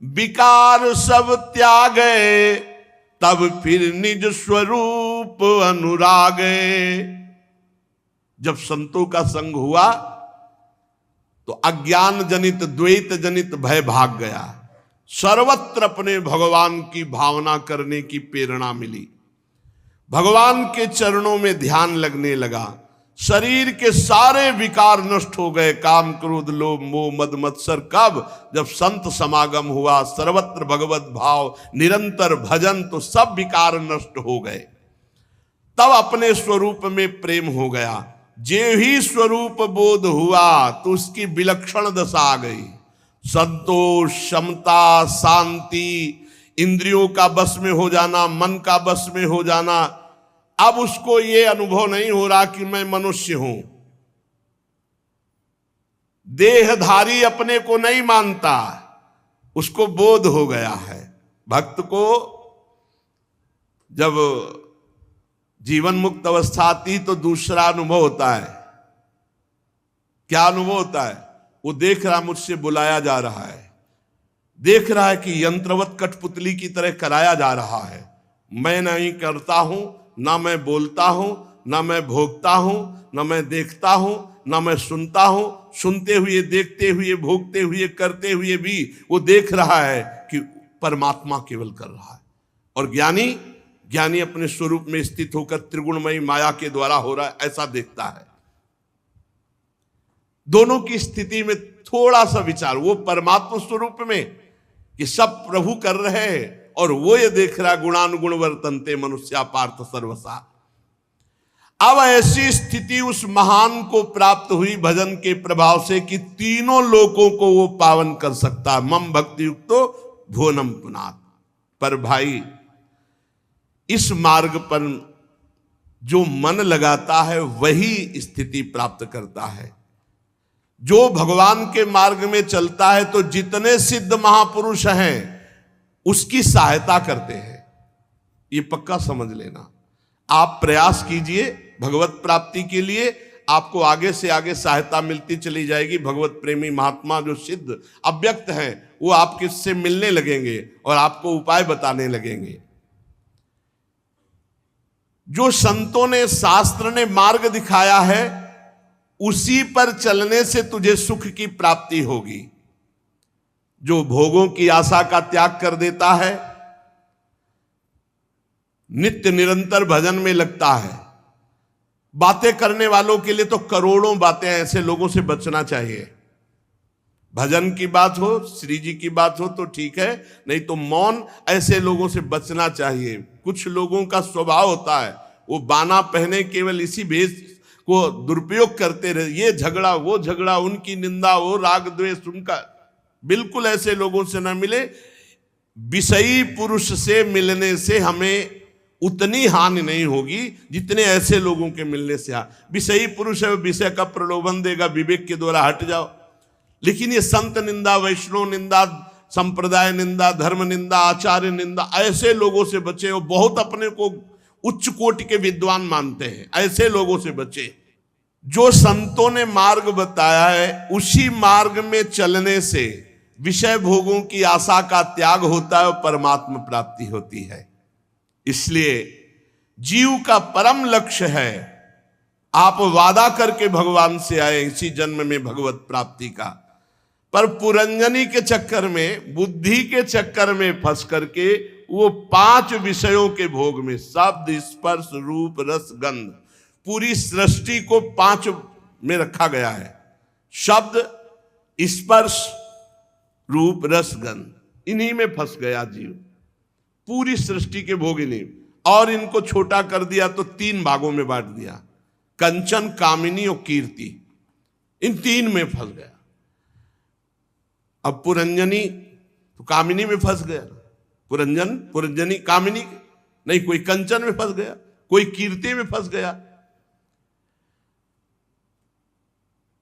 विकार सब त्यागे, तब फिर निज स्वरूप अनुरागे। जब संतों का संग हुआ तो अज्ञान जनित, द्वैत जनित भय भाग गया। सर्वत्र अपने भगवान की भावना करने की प्रेरणा मिली। भगवान के चरणों में ध्यान लगने लगा। शरीर के सारे विकार नष्ट हो गए, काम, क्रोध, लोभ, मोह, मद, मत्सर। कब? जब संत समागम हुआ, सर्वत्र भगवत भाव, निरंतर भजन, तो सब विकार नष्ट हो गए। तब अपने स्वरूप में प्रेम हो गया। जे ही स्वरूप बोध हुआ तो उसकी विलक्षण दशा आ गई। संतोष, क्षमता, शांति, इंद्रियों का बस में हो जाना, मन का बस में हो जाना। अब उसको ये अनुभव नहीं हो रहा कि मैं मनुष्य हूं। देहधारी अपने को नहीं मानता, उसको बोध हो गया है। भक्त को जब जीवन मुक्त अवस्था आती तो दूसरा अनुभव होता है। क्या अनुभव होता है? वो देख रहा मुझसे बुलाया जा रहा है, देख रहा है कि यंत्रवत कठपुतली की तरह कराया जा रहा है। मैं नहीं करता हूं, ना मैं बोलता हूं, ना मैं भोगता हूं, ना मैं देखता हूं, ना मैं सुनता हूं। सुनते हुए, देखते हुए, भोगते हुए, करते हुए भी वो देख रहा है कि परमात्मा केवल कर रहा है। और ज्ञानी अपने स्वरूप में स्थित होकर त्रिगुणमयी माया के द्वारा हो रहा है, ऐसा देखता है। दोनों की स्थिति में थोड़ा सा विचार, वो परमात्मा स्वरूप में कि सब प्रभु कर रहे हैं, और वो ये देख रहा गुणानुगुण वर्तन्ते मनुष्या पार्थ सर्वसा। अब ऐसी स्थिति उस महान को प्राप्त हुई भजन के प्रभाव से कि तीनों लोकों को वो पावन कर सकता है। मम भक्ति युक्तो भुवनम पुनात्। पर भाई, इस मार्ग पर जो मन लगाता है वही स्थिति प्राप्त करता है। जो भगवान के मार्ग में चलता है तो जितने सिद्ध महापुरुष हैं उसकी सहायता करते हैं। ये पक्का समझ लेना। आप प्रयास कीजिए भगवत प्राप्ति के लिए, आपको आगे से आगे सहायता मिलती चली जाएगी। भगवत प्रेमी महात्मा जो सिद्ध अव्यक्त हैं वो आपके से मिलने लगेंगे और आपको उपाय बताने लगेंगे। जो संतों ने, शास्त्र ने मार्ग दिखाया है उसी पर चलने से तुझे सुख की प्राप्ति होगी। जो भोगों की आशा का त्याग कर देता है, नित्य निरंतर भजन में लगता है। बातें करने वालों के लिए तो करोड़ों बातें, ऐसे लोगों से बचना चाहिए। भजन की बात हो, श्री जी की बात हो तो ठीक है, नहीं तो मौन, ऐसे लोगों से बचना चाहिए। कुछ लोगों का स्वभाव होता है वो बाना पहने केवल इसी भेष को दुरुपयोग करते रहे। ये झगड़ा, वो झगड़ा, उनकी निंदा, वो राग द्वेष उनका। बिल्कुल ऐसे लोगों से ना मिले। विषयी पुरुष से मिलने से हमें उतनी हानि नहीं होगी जितने ऐसे लोगों के मिलने से। विषयी पुरुष है, विषय का प्रलोभन देगा, विवेक के द्वारा हट जाओ। लेकिन ये संत निंदा, वैष्णव निंदा, संप्रदाय निंदा, धर्म निंदा, आचार्य निंदा, ऐसे लोगों से बचे। वो बहुत अपने को उच्च कोटि के विद्वान मानते हैं, ऐसे लोगों से बचे। जो संतों ने मार्ग बताया है उसी मार्ग में चलने से विषय भोगों की आशा का त्याग होता है और परमात्मा प्राप्ति होती है। इसलिए जीव का परम लक्ष्य है, आप वादा करके भगवान से आए इसी जन्म में भगवत प्राप्ति का, पर पुरंजनी के चक्कर में, बुद्धि के चक्कर में फंस करके वो 5 विषयों के भोग में, शब्द स्पर्श रूप रस गंध, पूरी सृष्टि को 5 में रखा गया है। शब्द स्पर्श रूप रस गंध, इन्हीं में फंस गया जीव, पूरी सृष्टि के भोग इन्हीं, और इनको छोटा कर दिया तो 3 भागों में बांट दिया, कंचन कामिनी और कीर्ति, इन 3 में फंस गया। अब पुरंजनी तो कामिनी में फंस गया, पुरंजनी कामिनी नहीं, कोई कंचन में फंस गया, कोई कीर्ति में फंस गया।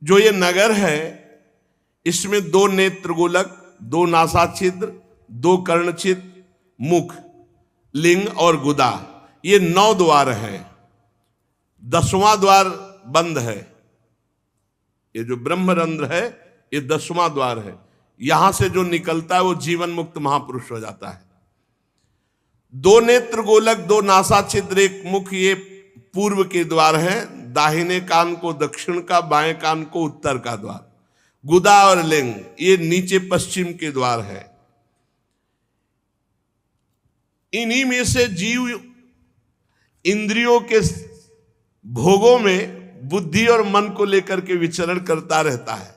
जो ये नगर है इसमें 2 नेत्र गोलक, 2 नासा छिद्र, 2 कर्ण छिद्र, मुख, लिंग और गुदा, ये 9 द्वार है। 10वां द्वार बंद है, ये जो ब्रह्मरंध्र है ये 10वां द्वार है। यहां से जो निकलता है वो जीवन मुक्त महापुरुष हो जाता है। 2 नेत्र गोलक, 2 नासा छिद्र, 1 मुख, ये पूर्व के द्वार हैं, दाहिने कान को दक्षिण का, बाएं कान को उत्तर का द्वार। गुदा और लिंग ये नीचे पश्चिम के द्वार है। इन्हीं में से जीव इंद्रियों के भोगों में बुद्धि और मन को लेकर के विचरण करता रहता है।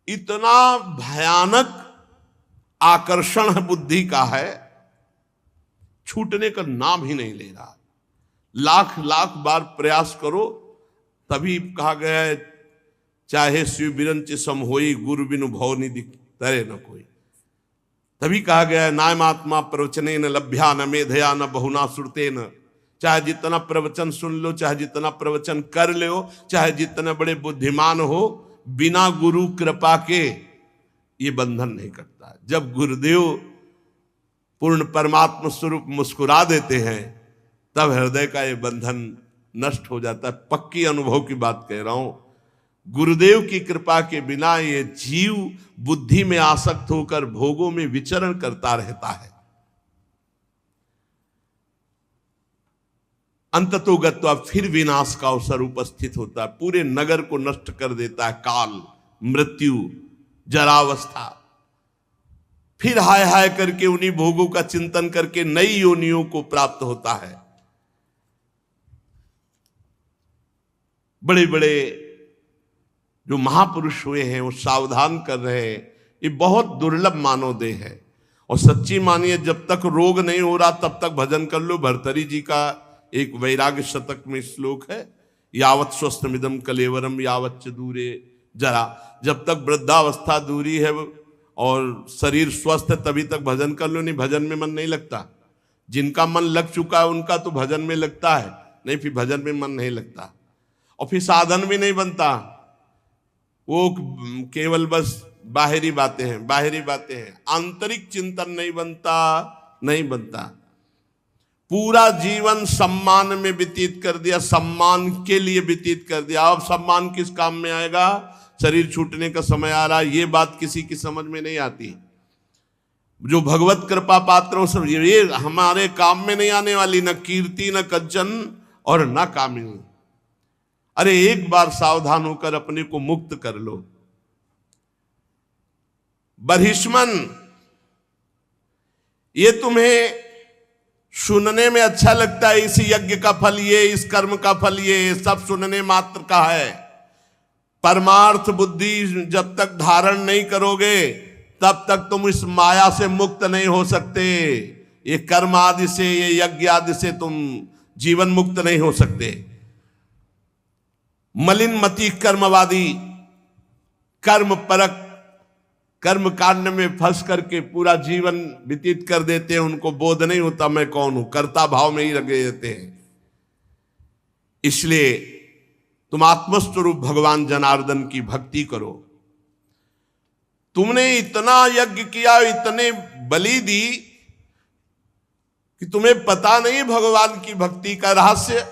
इतना भयानक आकर्षण बुद्धि का है, छूटने का नाम ही नहीं ले रहा। लाख लाख बार प्रयास करो, तभी कहा गया है चाहे शिव बिरंच सम होई, गुरु बिनु भव निधि तरे न कोई। तभी कहा गया है नायमात्मा प्रवचने न लभ्या न मेधया न बहुना सुरते न। चाहे जितना प्रवचन सुन लो, चाहे जितना प्रवचन कर लो, चाहे जितने बड़े बुद्धिमान हो, बिना गुरु कृपा के ये बंधन नहीं करता। जब गुरुदेव पूर्ण परमात्मा स्वरूप मुस्कुरा देते हैं तब हृदय का ये बंधन नष्ट हो जाता है। पक्की अनुभव की बात कह रहा हूं। गुरुदेव की कृपा के बिना ये जीव बुद्धि में आसक्त होकर भोगों में विचरण करता रहता है। अंततोगत्वा फिर विनाश का अवसर उपस्थित होता है, पूरे नगर को नष्ट कर देता है काल, मृत्यु, जरावस्था। फिर हाय हाय करके उन्हीं भोगों का चिंतन करके नई योनियों को प्राप्त होता है। बड़े बड़े जो महापुरुष हुए हैं वो सावधान कर रहे हैं, ये बहुत दुर्लभ मानव देह है। और सच्ची मानिए, जब तक रोग नहीं हो रहा तब तक भजन कर लो। भर्तरी जी का एक वैराग्य शतक में श्लोक है, यावत स्वस्थमिदम कलेवरम यावच्च दूरे जरा। जब तक वृद्धावस्था दूरी है और शरीर स्वस्थ है तभी तक भजन कर लो, नहीं भजन में मन नहीं लगता। जिनका मन लग चुका है उनका तो भजन में लगता है, नहीं फिर भजन में मन नहीं लगता। और फिर साधन भी नहीं बनता, वो केवल बस बाहरी बातें हैं, बाहरी बातें हैं, आंतरिक चिंतन नहीं बनता। पूरा जीवन सम्मान में व्यतीत कर दिया, सम्मान के लिए व्यतीत कर दिया। अब सम्मान किस काम में आएगा? शरीर छूटने का समय आ रहा, ये बात किसी की समझ में नहीं आती। जो भगवत कृपा पात्रों से ये हमारे काम में नहीं आने वाली, न कीर्ति न कंचन और न कामिनी। अरे एक बार सावधान होकर अपने को मुक्त कर लो। बर्हिष्मन, ये तुम्हें सुनने में अच्छा लगता है, इस यज्ञ का फल ये, इस कर्म का फल ये, सब सुनने मात्र का है। परमार्थ बुद्धि जब तक धारण नहीं करोगे तब तक तुम इस माया से मुक्त नहीं हो सकते। ये कर्म आदि से, ये यज्ञ आदि से तुम जीवन मुक्त नहीं हो सकते। मलिन मति कर्मवादी, कर्म परक, कर्म कांड में फंस करके पूरा जीवन व्यतीत कर देते हैं। उनको बोध नहीं होता मैं कौन हूं, कर्ता भाव में ही लगे रहते हैं। इसलिए तुम आत्मस्वरूप भगवान जनार्दन की भक्ति करो। तुमने इतना यज्ञ किया, इतने बलि दी कि तुम्हें पता नहीं भगवान की भक्ति का रहस्य।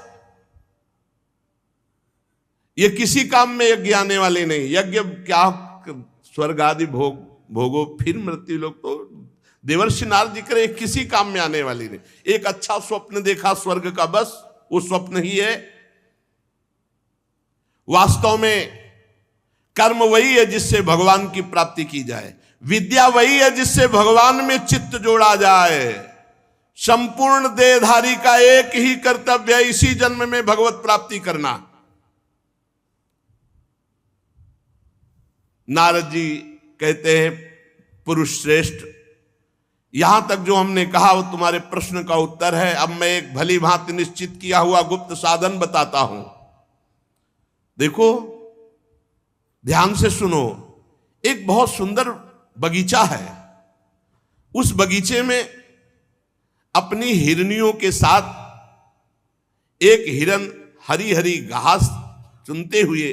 ये किसी काम में यज्ञ आने वाले नहीं। यज्ञ क्या, स्वर्ग आदि भोगो फिर मृत्यु लोग, तो देवर्षि नारद जी करे किसी काम में आने वाली नहीं। एक अच्छा स्वप्न देखा स्वर्ग का, बस वो स्वप्न ही है। वास्तव में कर्म वही है जिससे भगवान की प्राप्ति की जाए, विद्या वही है जिससे भगवान में चित्त जोड़ा जाए। संपूर्ण देहधारी का एक ही कर्तव्य है, इसी जन्म में भगवत प्राप्ति करना। नारद जी कहते हैं पुरुष श्रेष्ठ, यहां तक जो हमने कहा वो तुम्हारे प्रश्न का उत्तर है। अब मैं एक भली भांति निश्चित किया हुआ गुप्त साधन बताता हूं। देखो, ध्यान से सुनो। एक बहुत सुंदर बगीचा है, उस बगीचे में अपनी हिरनियों के साथ एक हिरन हरी हरी घास चुनते हुए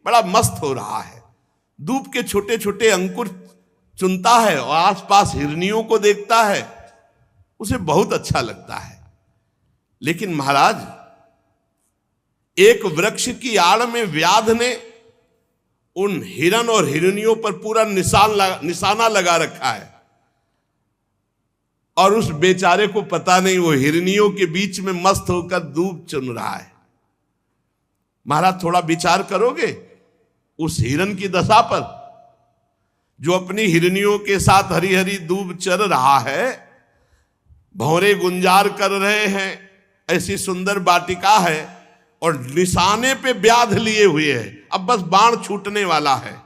बड़ा मस्त हो रहा है। दूब के छोटे छोटे अंकुर चुनता है और आसपास हिरनियों को देखता है, उसे बहुत अच्छा लगता है। लेकिन महाराज, एक वृक्ष की आड़ में व्याध ने उन हिरन और हिरनियों पर पूरा निशाना लगा रखा है, और उस बेचारे को पता नहीं वो हिरनियों के बीच में मस्त होकर दूब चुन रहा है। महाराज, थोड़ा विचार करोगे उस हिरन की दशा पर, जो अपनी हिरनियों के साथ हरी हरी दूब चर रहा है, भौरे गुंजार कर रहे हैं, ऐसी सुंदर वाटिका है और निशाने पे व्याध लिए हुए है, अब बस बाण छूटने वाला है।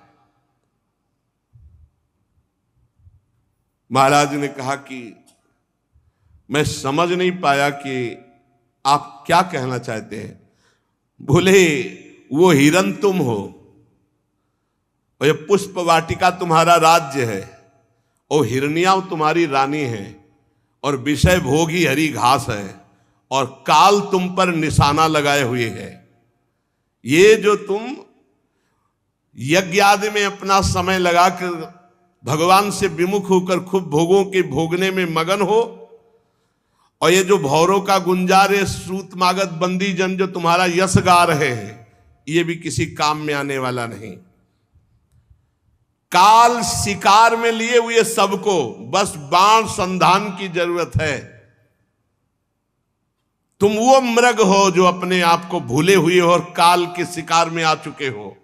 महाराज ने कहा कि मैं समझ नहीं पाया कि आप क्या कहना चाहते हैं। बोले, वो हिरन तुम हो और ये पुष्प वाटिका तुम्हारा राज्य है, और हिरनियां तुम्हारी रानी है, और विषय भोग ही हरी घास है, और काल तुम पर निशाना लगाए हुए है। ये जो तुम यज्ञ आदि में अपना समय लगाकर भगवान से विमुख होकर खूब भोगों के भोगने में मगन हो, और ये जो भौरों का गुंजार है, सूत मागत बंदी जन जो तुम्हारा यश गा रहे हैं, ये भी किसी काम में आने वाला नहीं। काल शिकार में लिए हुए सबको बस बाण संधान की जरूरत है। तुम वो मृग हो जो अपने आप को भूले हुए हो और काल के शिकार में आ चुके हो।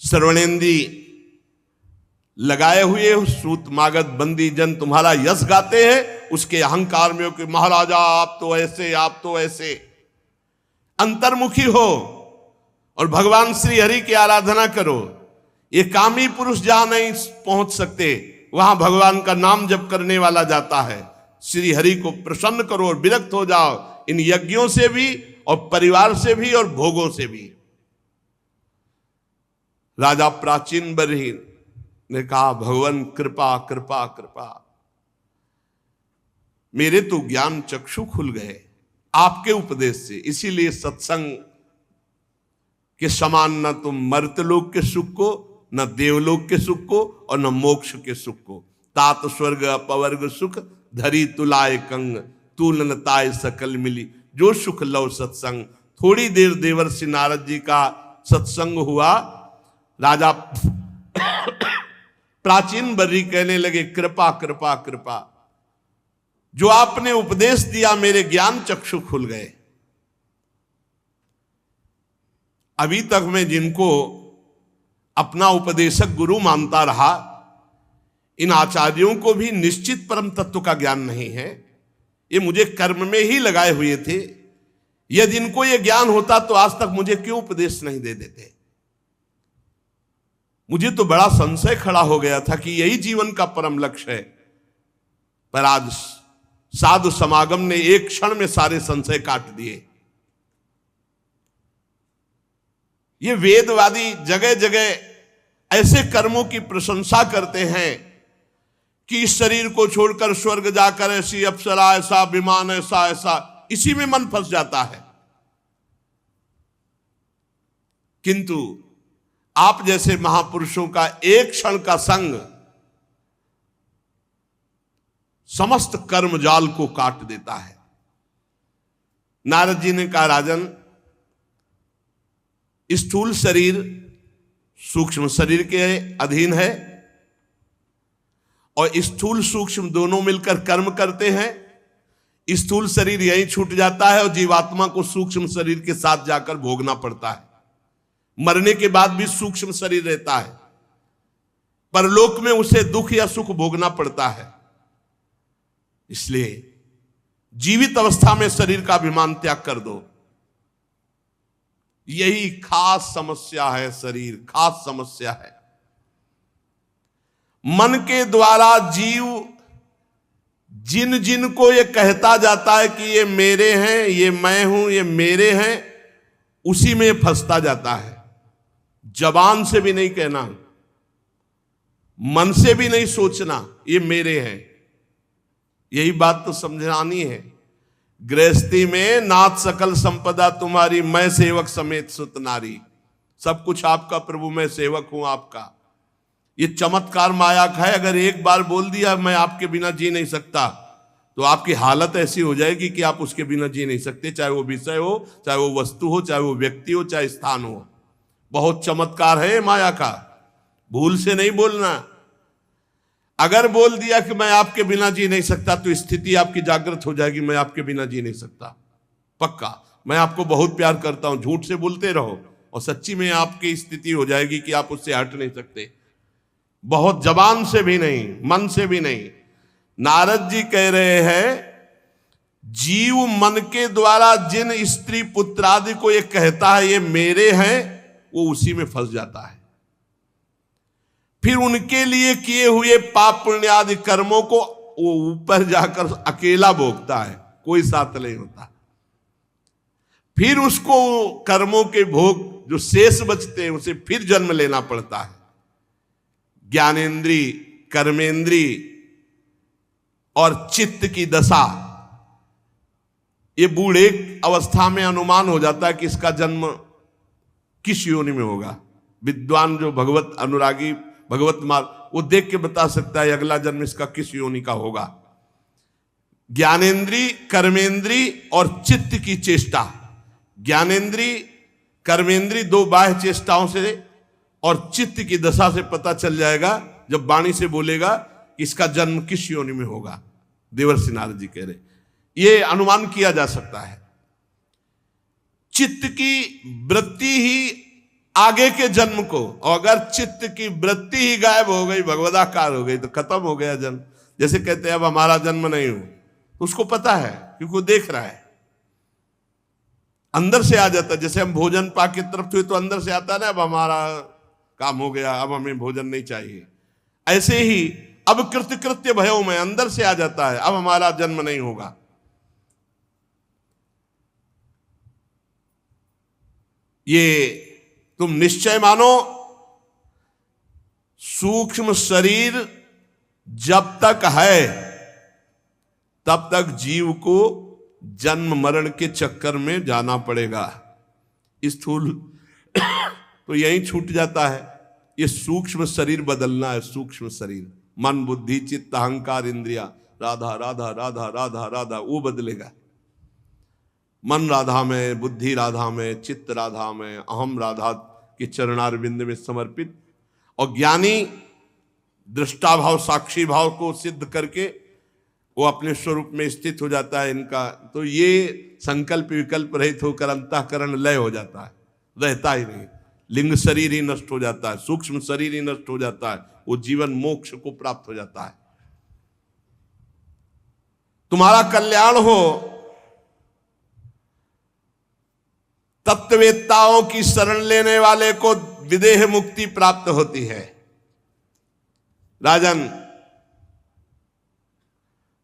श्रवणेंदी लगाए हुए सूत मागत बंदी जन तुम्हारा यश गाते हैं, उसके अहंकार में हो कि महाराजा आप तो ऐसे, आप तो ऐसे। अंतर्मुखी हो और भगवान श्री हरि की आराधना करो। ये कामी पुरुष जहां नहीं पहुंच सकते, वहां भगवान का नाम जप करने वाला जाता है। श्री हरि को प्रसन्न करो और विरक्त हो जाओ इन यज्ञों से भी, और परिवार से भी, और भोगों से भी। राजा प्राचीन बरही ने कहा, भगवान कृपा कृपा कृपा, मेरे तो ज्ञान चक्षु खुल गए आपके उपदेश से, इसीलिए सत्संग के समान न तुम मर्त्यलोक के सुख को, न देवलोक के सुख को, और न मोक्ष के सुख को। तात स्वर्ग अपवर्ग सुख, धरी तुलाय कंग, तुलन ताय सकल मिली। जो सुख लव सत्संग। थोड़ी देर देवर्षि नारद जी का सत्संग हुआ। राजा प्राचीन बर्री कहने लगे, कृपा कृपा कृपा, जो आपने उपदेश दिया मेरे ज्ञान चक्षु खुल गए। अभी तक मैं जिनको अपना उपदेशक गुरु मानता रहा, इन आचार्यों को भी निश्चित परम तत्व का ज्ञान नहीं है। ये मुझे कर्म में ही लगाए हुए थे। यदि इनको ये ज्ञान होता तो आज तक मुझे क्यों उपदेश नहीं दे देते। मुझे तो बड़ा संशय खड़ा हो गया था कि यही जीवन का परम लक्ष्य है, पर आज साधु समागम ने एक क्षण में सारे संशय काट दिए। ये वेदवादी जगह जगह ऐसे कर्मों की प्रशंसा करते हैं कि इस शरीर को छोड़कर स्वर्ग जाकर ऐसी अप्सरा, ऐसा विमान, ऐसा ऐसा, इसी में मन फंस जाता है। किंतु आप जैसे महापुरुषों का एक क्षण का संग समस्त कर्म जाल को काट देता है। नारद जी ने कहा, राजन स्थूल शरीर सूक्ष्म शरीर के अधीन है और स्थूल सूक्ष्म दोनों मिलकर कर्म करते हैं। स्थूल शरीर यहीं छूट जाता है और जीवात्मा को सूक्ष्म शरीर के साथ जाकर भोगना पड़ता है। मरने के बाद भी सूक्ष्म शरीर रहता है, परलोक में उसे दुख या सुख भोगना पड़ता है। इसलिए जीवित अवस्था में शरीर का अभिमान त्याग कर दो। यही खास समस्या है, शरीर खास समस्या है। मन के द्वारा जीव जिन जिन को ये कहता जाता है कि ये मेरे हैं, ये मैं हूं, ये मेरे हैं, उसी में फंसता जाता है। जबान से भी नहीं कहना, मन से भी नहीं सोचना ये मेरे हैं। यही बात तो समझानी है। गृहस्थी में नाथ सकल संपदा तुम्हारी, मैं सेवक समेत सुत नारी। सब कुछ आपका प्रभु, मैं सेवक हूं आपका। ये चमत्कार माया का है। अगर एक बार बोल दिया मैं आपके बिना जी नहीं सकता, तो आपकी हालत ऐसी हो जाएगी कि आप उसके बिना जी नहीं सकते, चाहे वो विषय हो, चाहे वो वस्तु हो, चाहे वो व्यक्ति हो, चाहे स्थान हो। बहुत चमत्कार है माया का, भूल से नहीं बोलना। अगर बोल दिया कि मैं आपके बिना जी नहीं सकता, तो स्थिति आपकी जागृत हो जाएगी, मैं आपके बिना जी नहीं सकता पक्का, मैं आपको बहुत प्यार करता हूं। झूठ से बोलते रहो और सच्ची में आपकी स्थिति हो जाएगी कि आप उससे हट नहीं सकते। बहुत जबान से भी नहीं, मन से भी नहीं। नारद जी कह रहे हैं, जीव मन के द्वारा जिन स्त्री पुत्र आदि को ये कहता है ये मेरे हैं, वो उसी में फंस जाता है। फिर उनके लिए किए हुए पाप पुण्य आदि कर्मों को वो ऊपर जाकर अकेला भोगता है, कोई साथ नहीं होता। फिर उसको कर्मों के भोग जो शेष बचते हैं उसे फिर जन्म लेना पड़ता है। ज्ञानेन्द्री, कर्मेंद्री और चित्त की दशा, ये बूढ़े अवस्था में अनुमान हो जाता है कि इसका जन्म किस योनि में होगा। विद्वान जो भगवत अनुरागी, भगवत मार्ग, वो देख के बता सकता है अगला जन्म इसका किस योनि का होगा। ज्ञानेन्द्री, कर्मेंद्री और चित्त की चेष्टा, ज्ञानेन्द्री कर्मेंद्री दो बाह्य चेष्टाओं से और चित्त की दशा से पता चल जाएगा जब वाणी से बोलेगा कि इसका जन्म किस योनि में होगा। देवर्षि नारद जी कह रहे ये अनुमान किया जा सकता है। चित्त की वृत्ति ही आगे के जन्म को, और अगर चित्त की वृत्ति ही गायब हो गई, भगवदाकार हो गई, तो खत्म हो गया जन्म। जैसे कहते हैं अब हमारा जन्म नहीं हो, तो उसको पता है क्योंकि वो देख रहा है, अंदर से आ जाता है। जैसे हम भोजन पाक की तरफ हुए तो अंदर से आता है ना, अब हमारा काम हो गया, अब हमें भोजन नहीं चाहिए। ऐसे ही अब कृत्य भयो में अंदर से आ जाता है, अब हमारा जन्म नहीं होगा। ये तुम निश्चय मानो, सूक्ष्म शरीर जब तक है तब तक जीव को जन्म मरण के चक्कर में जाना पड़ेगा। स्थूल तो यहीं छूट जाता है। ये सूक्ष्म शरीर बदलना है। सूक्ष्म शरीर, मन बुद्धि चित्त अहंकार इंद्रिया, राधा राधा राधा राधा राधा, वो बदलेगा। मन राधा में, बुद्धि राधा में, चित्त राधा में, अहम राधा के चरणारविंद में समर्पित। और ज्ञानी दृष्टा भाव साक्षी भाव को सिद्ध करके वो अपने स्वरूप में स्थित हो जाता है इनका। तो ये संकल्प विकल्प रहित होकर अंतःकरण लय हो जाता है, रहता ही नहीं। लिंग शरीर ही नष्ट हो जाता है, सूक्ष्म शरीर ही नष्ट हो जाता है, वो जीवन मोक्ष को प्राप्त हो जाता है। तुम्हारा कल्याण हो, तत्ववेत्ताओं की शरण लेने वाले को विदेह मुक्ति प्राप्त होती है। राजन,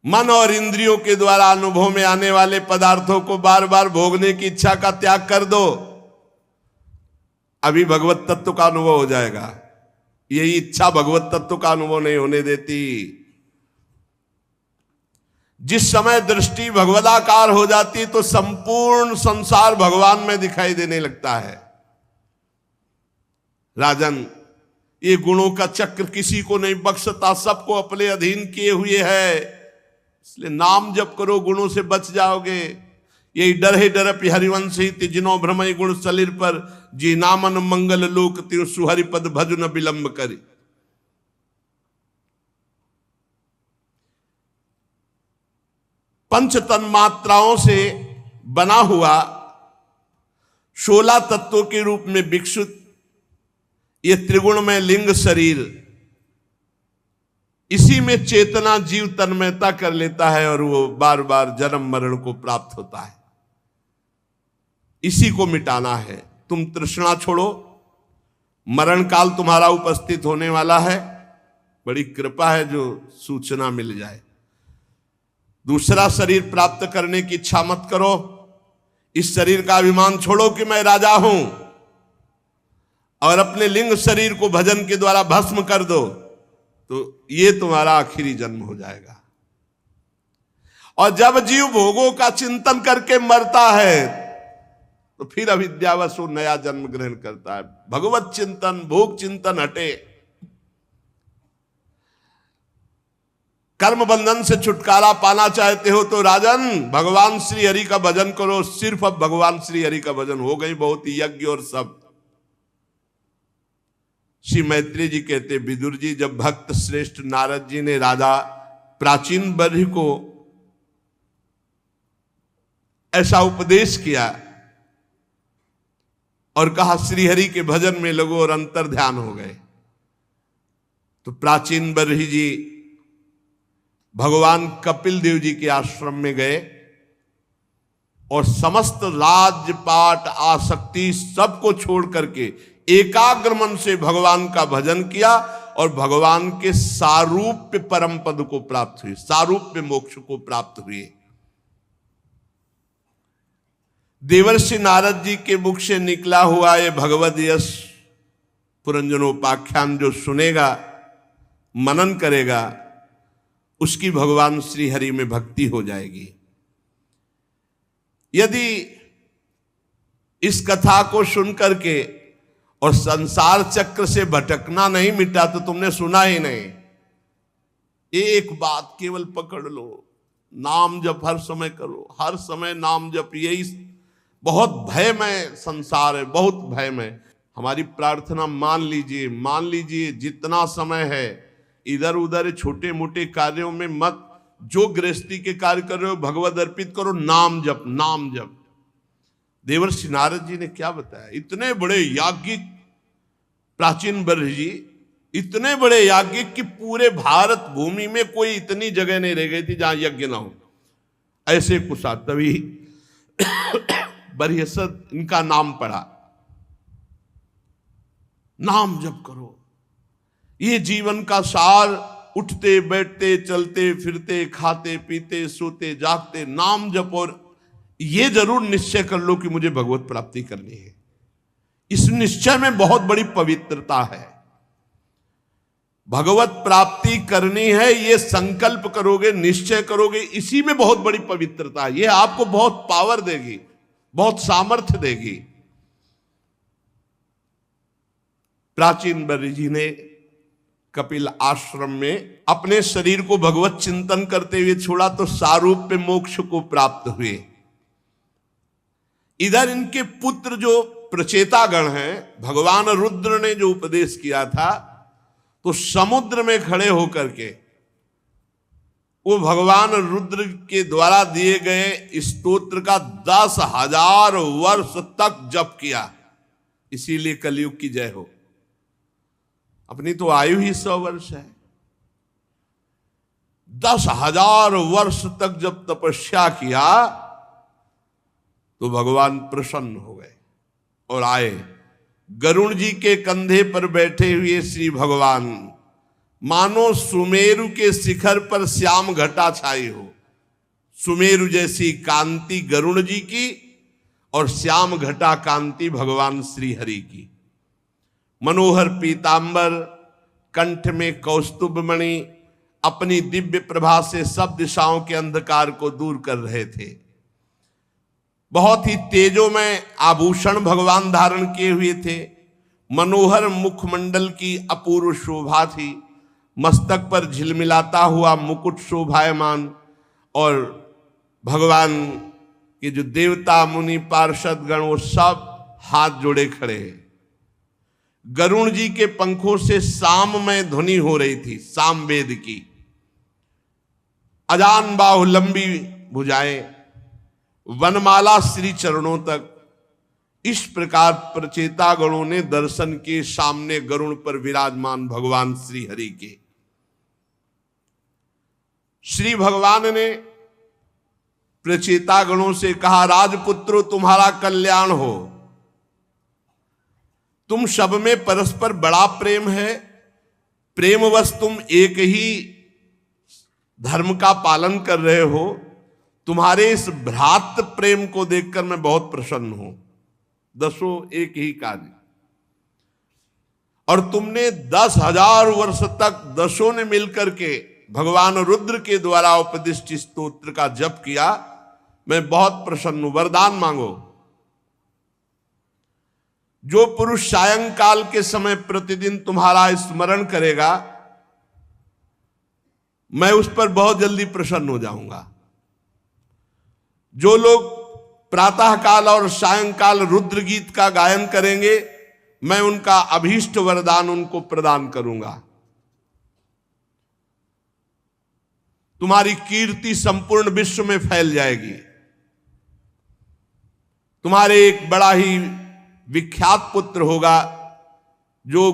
मन और इंद्रियों के द्वारा अनुभव में आने वाले पदार्थों को बार बार भोगने की इच्छा का त्याग कर दो, अभी भगवत तत्व का अनुभव हो जाएगा। यही इच्छा भगवत तत्व का अनुभव नहीं होने देती। जिस समय दृष्टि भगवदाकार हो जाती तो संपूर्ण संसार भगवान में दिखाई देने लगता है। राजन, ये गुणों का चक्र किसी को नहीं बख्शता, सबको अपने अधीन किए हुए है। इसलिए नाम जप करो, गुणों से बच जाओगे। यही डरहे डरप हरिवंश ही तिजनो भ्रमय गुण सलिर पर जी नामन मंगल लोक तिरु सुहरि पद भजु न विलंब करी। पंच तन्मात्राओं से बना हुआ 16 तत्वों के रूप में विकसित ये त्रिगुणमय लिंग शरीर, इसी में चेतना जीव तन्मयता कर लेता है और वो बार बार जन्म मरण को प्राप्त होता है। इसी को मिटाना है। तुम तृष्णा छोड़ो, मरण काल तुम्हारा उपस्थित होने वाला है। बड़ी कृपा है जो सूचना मिल जाए। दूसरा शरीर प्राप्त करने की इच्छा मत करो। इस शरीर का अभिमान छोड़ो कि मैं राजा हूं, और अपने लिंग शरीर को भजन के द्वारा भस्म कर दो, तो ये तुम्हारा आखिरी जन्म हो जाएगा। और जब जीव भोगों का चिंतन करके मरता है तो फिर अविद्यावश वो नया जन्म ग्रहण करता है। भगवत चिंतन, भोग चिंतन हटे। कर्म बंधन से छुटकारा पाना चाहते हो तो राजन भगवान श्री हरि का भजन करो। सिर्फ अब भगवान श्री हरि का भजन हो गई बहुत यज्ञ और सब। श्री मैत्री जी कहते, विदुर जी जब भक्त श्रेष्ठ नारद जी ने राजा प्राचीन बर्हि को ऐसा उपदेश किया और कहा श्रीहरि के भजन में लगो और अंतर ध्यान हो गए, तो प्राचीन बर्हि जी भगवान कपिल देव जी के आश्रम में गए और समस्त राजपाट आसक्ति सबको छोड़ करके एकाग्र मन से भगवान का भजन किया और भगवान के सारूप्य परम पद को प्राप्त हुए, सारूप्य मोक्ष को प्राप्त हुए। देवर्षि नारद जी के मुख से निकला हुआ ये भगवद यश पुरंजनोपाख्यान जो सुनेगा, मनन करेगा, उसकी भगवान श्री हरि में भक्ति हो जाएगी। यदि इस कथा को सुन करके और संसार चक्र से भटकना नहीं मिटा तो तुमने सुना ही नहीं। एक बात केवल पकड़ लो, नाम जप हर समय करो, हर समय नाम जप। यही बहुत भयमय संसार है, बहुत भयमय। हमारी प्रार्थना मान लीजिए जितना समय है इधर उधर छोटे मोटे कार्यों में मत, जो गृहस्थी के कार्य कर रहे हो भगवद अर्पित करो, नाम जप, नाम जप। देवर्षि नारद जी ने क्या बताया, इतने बड़े याज्ञिक प्राचीन बर्हि जी, इतने बड़े याज्ञिक कि पूरे भारत भूमि में कोई इतनी जगह नहीं रह गई थी जहां यज्ञ ना हो। ऐसे कुशा तभी बरहसद इनका नाम पड़ा। नाम जप करो, ये जीवन का सार। उठते बैठते चलते फिरते खाते पीते सोते जागते नाम जप, और ये जरूर निश्चय कर लो कि मुझे भगवत प्राप्ति करनी है। इस निश्चय में बहुत बड़ी पवित्रता है। भगवत प्राप्ति करनी है, ये संकल्प करोगे, निश्चय करोगे, इसी में बहुत बड़ी पवित्रता है। ये आपको बहुत पावर देगी, बहुत सामर्थ्य देगी। प्राचीन बर्हि जी ने कपिल आश्रम में अपने शरीर को भगवत चिंतन करते हुए छोड़ा तो सारूप्य मोक्ष को प्राप्त हुए। इधर इनके पुत्र जो प्रचेतागण हैं, भगवान रुद्र ने जो उपदेश किया था, तो समुद्र में खड़े होकर के वो भगवान रुद्र के द्वारा दिए गए स्तोत्र का 10,000 वर्ष तक जप किया। इसीलिए कलयुग की जय हो। अपनी तो आयु ही 100 वर्ष है। 10,000 वर्ष तक जब तपस्या किया तो भगवान प्रसन्न हो गए और आए। गरुण जी के कंधे पर बैठे हुए श्री भगवान मानो सुमेरु के शिखर पर श्याम घटा छाई हो। सुमेरु जैसी कांति गरुण जी की और श्याम घटा कांति भगवान श्री हरि की। मनोहर पीतांबर, कंठ में कौस्तुभ मणि, अपनी दिव्य प्रभा से सब दिशाओं के अंधकार को दूर कर रहे थे। बहुत ही तेजोमय आभूषण भगवान धारण किए हुए थे। मनोहर मुखमंडल की अपूर्व शोभा थी। मस्तक पर झिलमिलाता हुआ मुकुट शोभायमान और भगवान कि जो देवता मुनि पार्षद गण वो सब हाथ जोड़े खड़े हैं। गरुण जी के पंखों से साममय ध्वनि हो रही थी, सामवेद की। अजान बाहु लंबी भुजाएं, वनमाला श्री चरणों तक। इस प्रकार प्रचेता गणों ने दर्शन के सामने गरुण पर विराजमान भगवान श्री हरि के। श्री भगवान ने प्रचेता गणों से कहा, राजपुत्रो तुम्हारा कल्याण हो। तुम सब में परस्पर बड़ा प्रेम है, प्रेमवश तुम एक ही धर्म का पालन कर रहे हो। तुम्हारे इस भ्रातृ प्रेम को देखकर मैं बहुत प्रसन्न हूं। दसों एक ही कार्य, और तुमने 10,000 वर्ष तक दसों ने मिलकर के भगवान रुद्र के द्वारा उपदिष्ट स्तोत्र का जप किया। मैं बहुत प्रसन्न हूं। वरदान मांगो। जो पुरुष सायंकाल के समय प्रतिदिन तुम्हारा स्मरण करेगा, मैं उस पर बहुत जल्दी प्रसन्न हो जाऊंगा। जो लोग प्रातः काल और सायंकाल रुद्र गीत का गायन करेंगे, मैं उनका अभीष्ट वरदान उनको प्रदान करूंगा। तुम्हारी कीर्ति संपूर्ण विश्व में फैल जाएगी। तुम्हारे एक बड़ा ही विख्यात पुत्र होगा, जो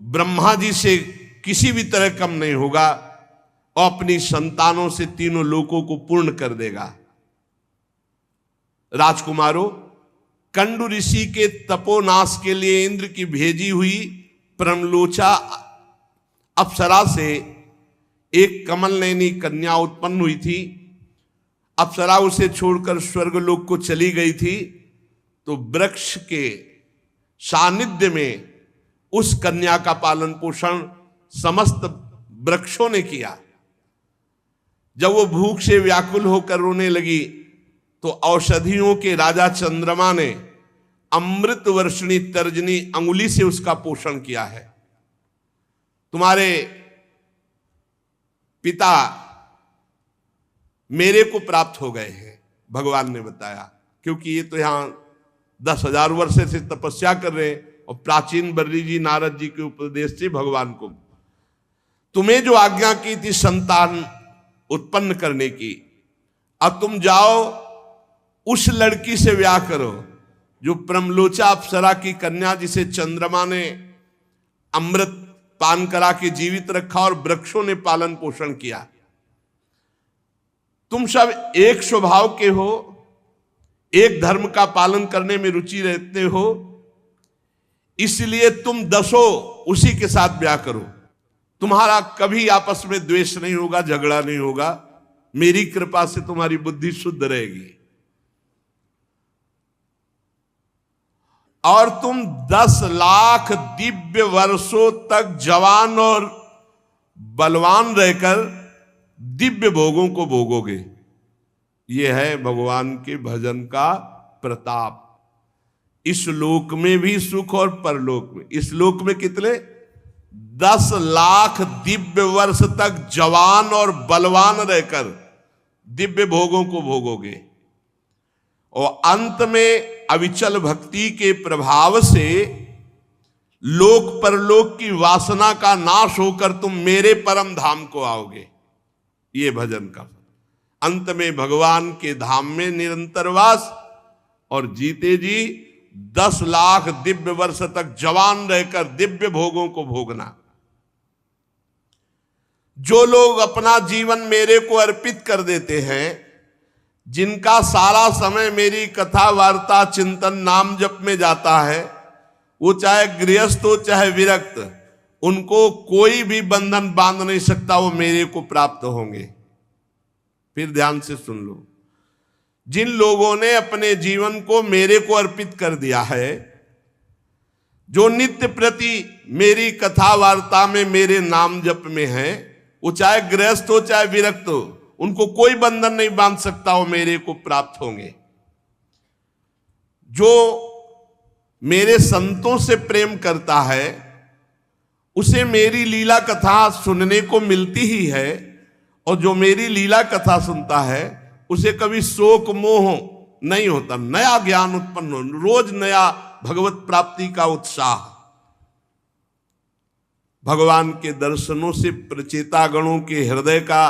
ब्रह्मा जी से किसी भी तरह कम नहीं होगा, और अपनी संतानों से तीनों लोकों को पूर्ण कर देगा। राजकुमारों, कंडु ऋषि के तपोनाश के लिए इंद्र की भेजी हुई प्रमलोचा अप्सरा से एक कमल नयनी कन्या उत्पन्न हुई थी। अप्सरा उसे छोड़कर स्वर्गलोक को चली गई थी, तो वृक्ष के सानिध्य में उस कन्या का पालन पोषण समस्त वृक्षों ने किया। जब वो भूख से व्याकुल होकर रोने लगी, तो औषधियों के राजा चंद्रमा ने अमृत वर्षिणी तर्जनी अंगुली से उसका पोषण किया है। तुम्हारे पिता मेरे को प्राप्त हो गए हैं, भगवान ने बताया, क्योंकि ये तो यहां 10,000 वर्ष से तपस्या कर रहे हैं, और प्राचीन बर्री जी नारद जी के उपदेश से भगवान को तुम्हें जो आज्ञा की थी संतान उत्पन्न करने की, अब तुम जाओ उस लड़की से ब्याह करो जो प्रमलोचा अप्सरा की कन्या, जिसे चंद्रमा ने अमृत पान करा के जीवित रखा और वृक्षों ने पालन पोषण किया। तुम सब एक स्वभाव के हो, एक धर्म का पालन करने में रुचि रहते हो, इसलिए तुम दसों उसी के साथ ब्याह करो। तुम्हारा कभी आपस में द्वेष नहीं होगा, झगड़ा नहीं होगा। मेरी कृपा से तुम्हारी बुद्धि शुद्ध रहेगी, और तुम 10 लाख दिव्य वर्षों तक जवान और बलवान रहकर दिव्य भोगों को भोगोगे। यह है भगवान के भजन का प्रताप। इस लोक में भी सुख और परलोक में। इस लोक में कितने? 10 लाख दिव्य वर्ष तक जवान और बलवान रहकर दिव्य भोगों को भोगोगे, और अंत में अविचल भक्ति के प्रभाव से लोक परलोक की वासना का नाश होकर तुम मेरे परम धाम को आओगे। ये भजन का अंत में भगवान के धाम में निरंतर वास, और जीते जी 10 लाख दिव्य वर्ष तक जवान रहकर दिव्य भोगों को भोगना। जो लोग अपना जीवन मेरे को अर्पित कर देते हैं, जिनका सारा समय मेरी कथा वार्ता चिंतन नाम जप में जाता है, वो चाहे गृहस्थ हो चाहे विरक्त, उनको कोई भी बंधन बांध नहीं सकता, वो मेरे को प्राप्त होंगे। फिर ध्यान से सुन लो, जिन लोगों ने अपने जीवन को मेरे को अर्पित कर दिया है, जो नित्य प्रति मेरी कथा वार्ता में मेरे नाम जप में है, वो चाहे गृहस्थ हो चाहे विरक्त हो, उनको कोई बंधन नहीं बांध सकता, वो मेरे को प्राप्त होंगे। जो मेरे संतों से प्रेम करता है, उसे मेरी लीला कथा सुनने को मिलती ही है, और जो मेरी लीला कथा सुनता है उसे कभी शोक मोह नहीं होता, नया ज्ञान उत्पन्न हो, रोज नया भगवत प्राप्ति का उत्साह। भगवान के दर्शनों से प्रचेतागणों के हृदय का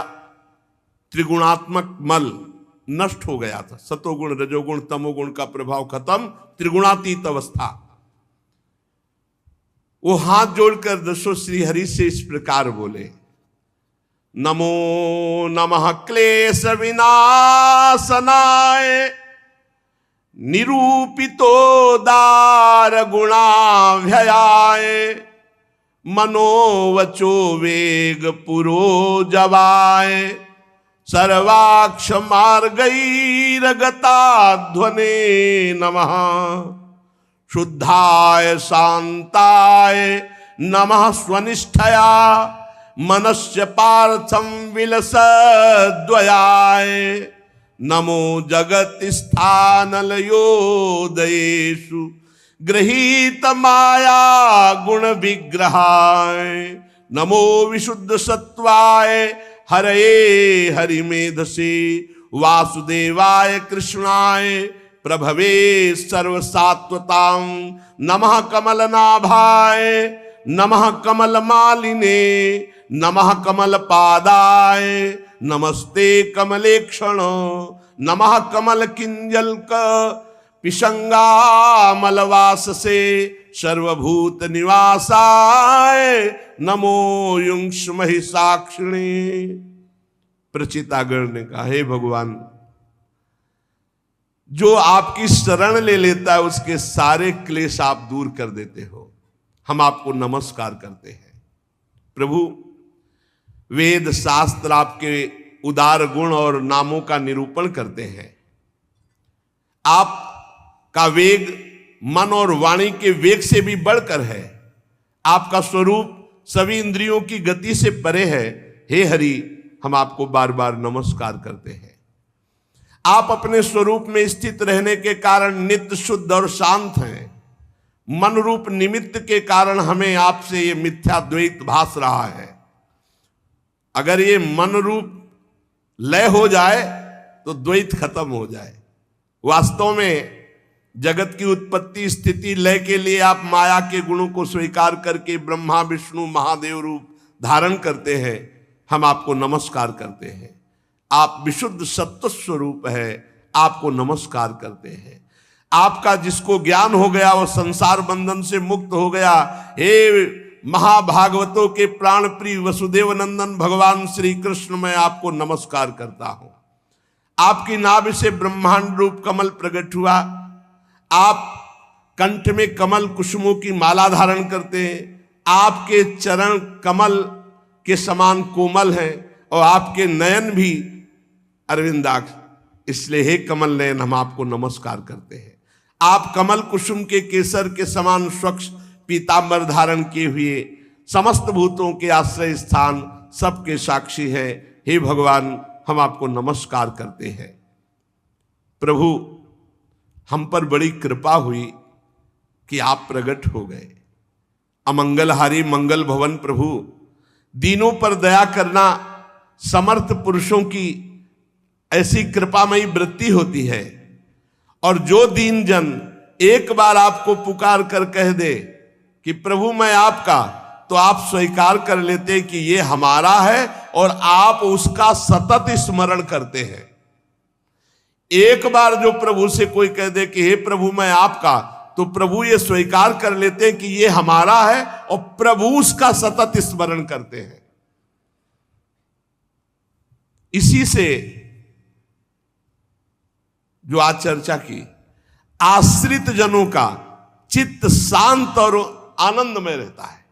त्रिगुणात्मक मल नष्ट हो गया था। सतोगुण, रजोगुण, तमोगुण का प्रभाव खत्म, त्रिगुणातीत अवस्था। वो हाथ जोड़कर दसो श्री हरि से इस प्रकार बोले, नमो नमः क्लेश विनाशनाय निरूपितो दार गुणाभ्ययाय मनोवचो वेग पुरो जवाय सर्वाक्ष मार्गैर्गताध्वने नमः शुद्धाय शांताय नमः स्वनिष्ठया मनस्य पार्थम विलसद्वयाय नमो जगत स्थानलयोदयेषु गृहीत माया गुण विग्रहाय नमो विशुद्ध सत्वाय हरये हरिमेधसे वासुदेवाय कृष्णाय प्रभवे सर्वसात्वतां नमः कमलनाभाय नमः कमलमालिने नमः कमलपादाय नमस्ते कमलेक्षण नमः कमलकिंजल्क पिशंगामलवाससे सर्वभूत निवासाय नमो युंक्ष महिषाक्षिणे। प्रचितागण ने कहा, हे भगवान, जो आपकी शरण ले लेता है उसके सारे क्लेश आप दूर कर देते हो, हम आपको नमस्कार करते हैं। प्रभु, वेद शास्त्र आपके उदार गुण और नामों का निरूपण करते हैं। आपका वेग मन और वाणी के वेग से भी बढ़कर है। आपका स्वरूप सभी इंद्रियों की गति से परे है। हे हरि, हम आपको बार बार नमस्कार करते हैं। आप अपने स्वरूप में स्थित रहने के कारण नित्य शुद्ध और शांत हैं। मन रूप निमित्त के कारण हमें आपसे ये मिथ्या द्वैत भास रहा है। अगर ये मन रूप लय हो जाए तो द्वैत खत्म हो जाए। वास्तव में जगत की उत्पत्ति स्थिति लय के लिए आप माया के गुणों को स्वीकार करके ब्रह्मा विष्णु महादेव रूप धारण करते हैं। हम आपको नमस्कार करते हैं। आप विशुद्ध सत्व स्वरूप है, आपको नमस्कार करते हैं। आपका जिसको ज्ञान हो गया वो संसार बंधन से मुक्त हो गया। हे महाभागवतों के प्राण प्रिय वसुदेव नंदन भगवान श्री कृष्ण, मैं आपको नमस्कार करता हूं। आपकी नाभि से ब्रह्मांड रूप कमल प्रकट हुआ। आप कंठ में कमल कुसुमों की माला धारण करते हैं। आपके चरण कमल के समान कोमल हैं और आपके नयन भी अरविंदाक्ष। इसलिए हे कमल नयन, हम आपको नमस्कार करते हैं। आप कमल कुसुम के केसर के समान स्वच्छ पीतांबर धारण किए हुए समस्त भूतों के आश्रय स्थान, सबके साक्षी है। हे भगवान, हम आपको नमस्कार करते हैं। प्रभु, हम पर बड़ी कृपा हुई कि आप प्रकट हो गए। अमंगलहारी मंगल भवन प्रभु, दीनों पर दया करना समर्थ पुरुषों की ऐसी कृपामयी वृत्ति होती है। और जो दीन जन एक बार आपको पुकार कर कह दे कि प्रभु मैं आपका, तो आप स्वीकार कर लेते कि ये हमारा है और आप उसका सतत स्मरण करते हैं। एक बार जो प्रभु से कोई कह दे कि हे प्रभु मैं आपका, तो प्रभु ये स्वीकार कर लेते हैं कि ये हमारा है और प्रभु उसका सतत स्मरण करते हैं। इसी से जो आज चर्चा की, आश्रित जनों का चित्त शांत और आनंद में रहता है।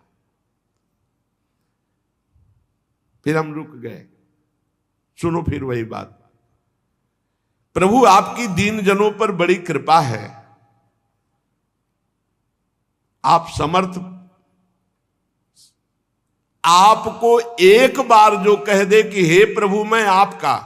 फिर हम रुक गए। सुनो फिर वही बात। प्रभु, आपकी दीन जनों पर बड़ी कृपा है। आप समर्थ, आपको एक बार जो कह दे कि हे प्रभु मैं आपका,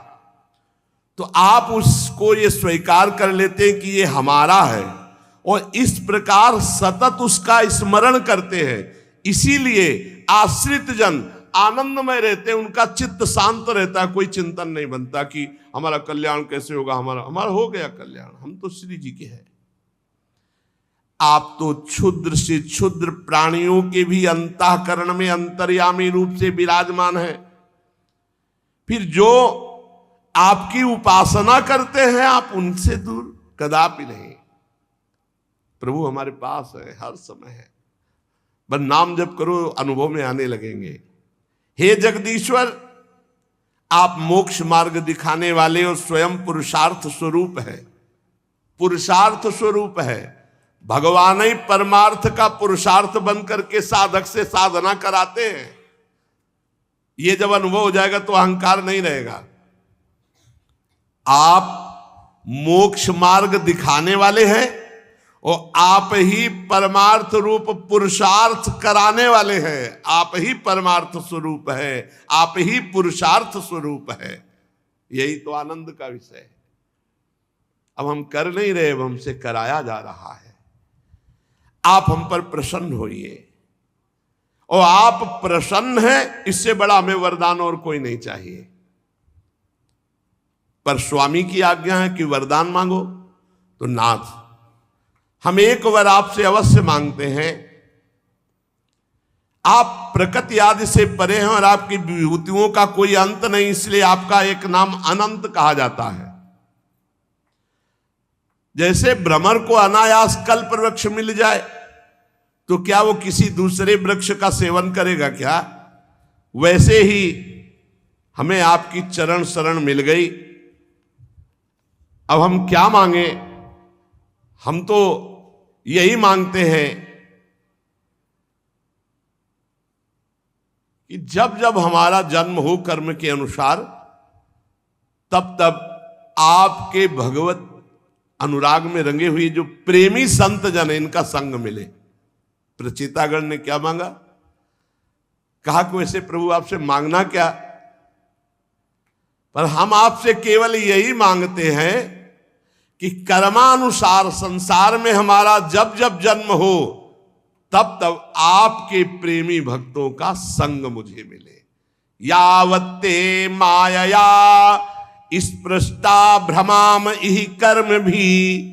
तो आप उसको ये स्वीकार कर लेते हैं कि ये हमारा है और इस प्रकार सतत उसका स्मरण करते हैं। इसीलिए आश्रित जन आनंदमय रहते हैं, उनका चित्त शांत रहता है, कोई चिंतन नहीं बनता कि हमारा कल्याण कैसे होगा, हमारा हो गया कल्याण, हम तो श्री जी के हैं। आप तो क्षुद्र से क्षुद्र प्राणियों के भी अंतःकरण में अंतर्यामी रूप से विराजमान है। फिर जो आपकी उपासना करते हैं आप उनसे दूर कदापि नहीं। प्रभु हमारे पास है, हर समय है, बस नाम जप करो, अनुभव में आने लगेंगे। हे जगदीश्वर, आप मोक्ष मार्ग दिखाने वाले और स्वयं पुरुषार्थ स्वरूप है, पुरुषार्थ स्वरूप है। भगवान ही परमार्थ का पुरुषार्थ बनकर के साधक से साधना कराते हैं। ये जब अनुभव हो जाएगा तो अहंकार नहीं रहेगा। आप मोक्ष मार्ग दिखाने वाले हैं और आप ही परमार्थ रूप पुरुषार्थ कराने वाले हैं। आप ही परमार्थ स्वरूप है, आप ही पुरुषार्थ स्वरूप है। यही तो आनंद का विषय है। अब हम कर नहीं रहे, अब हमसे कराया जा रहा है। आप हम पर प्रसन्न होइए, और आप प्रसन्न हैं, इससे बड़ा हमें वरदान और कोई नहीं चाहिए। पर स्वामी की आज्ञा है कि वरदान मांगो, तो नाथ हम एक वर आपसे अवश्य मांगते हैं। आप प्रकृति आदि से परे हैं और आपकी विभूतियों का कोई अंत नहीं, इसलिए आपका एक नाम अनंत कहा जाता है। जैसे भ्रमर को अनायास कल्प वृक्ष मिल जाए तो क्या वो किसी दूसरे वृक्ष का सेवन करेगा क्या? वैसे ही हमें आपकी चरण शरण मिल गई। अब हम क्या मांगे? हम तो यही मांगते हैं कि जब जब हमारा जन्म हो कर्म के अनुसार, तब तब आपके भगवत अनुराग में रंगे हुए जो प्रेमी संत जन है, इनका संग मिले। प्रचेतागण ने क्या मांगा? कहा कि वैसे प्रभु आपसे मांगना क्या, पर हम आपसे केवल यही मांगते हैं कि कर्मानुसार संसार में हमारा जब जब जन्म हो, तब तब आपके प्रेमी भक्तों का संग मुझे मिले। यावत्ते मायया स्पृष्टा भ्रमाम इहि कर्म भी,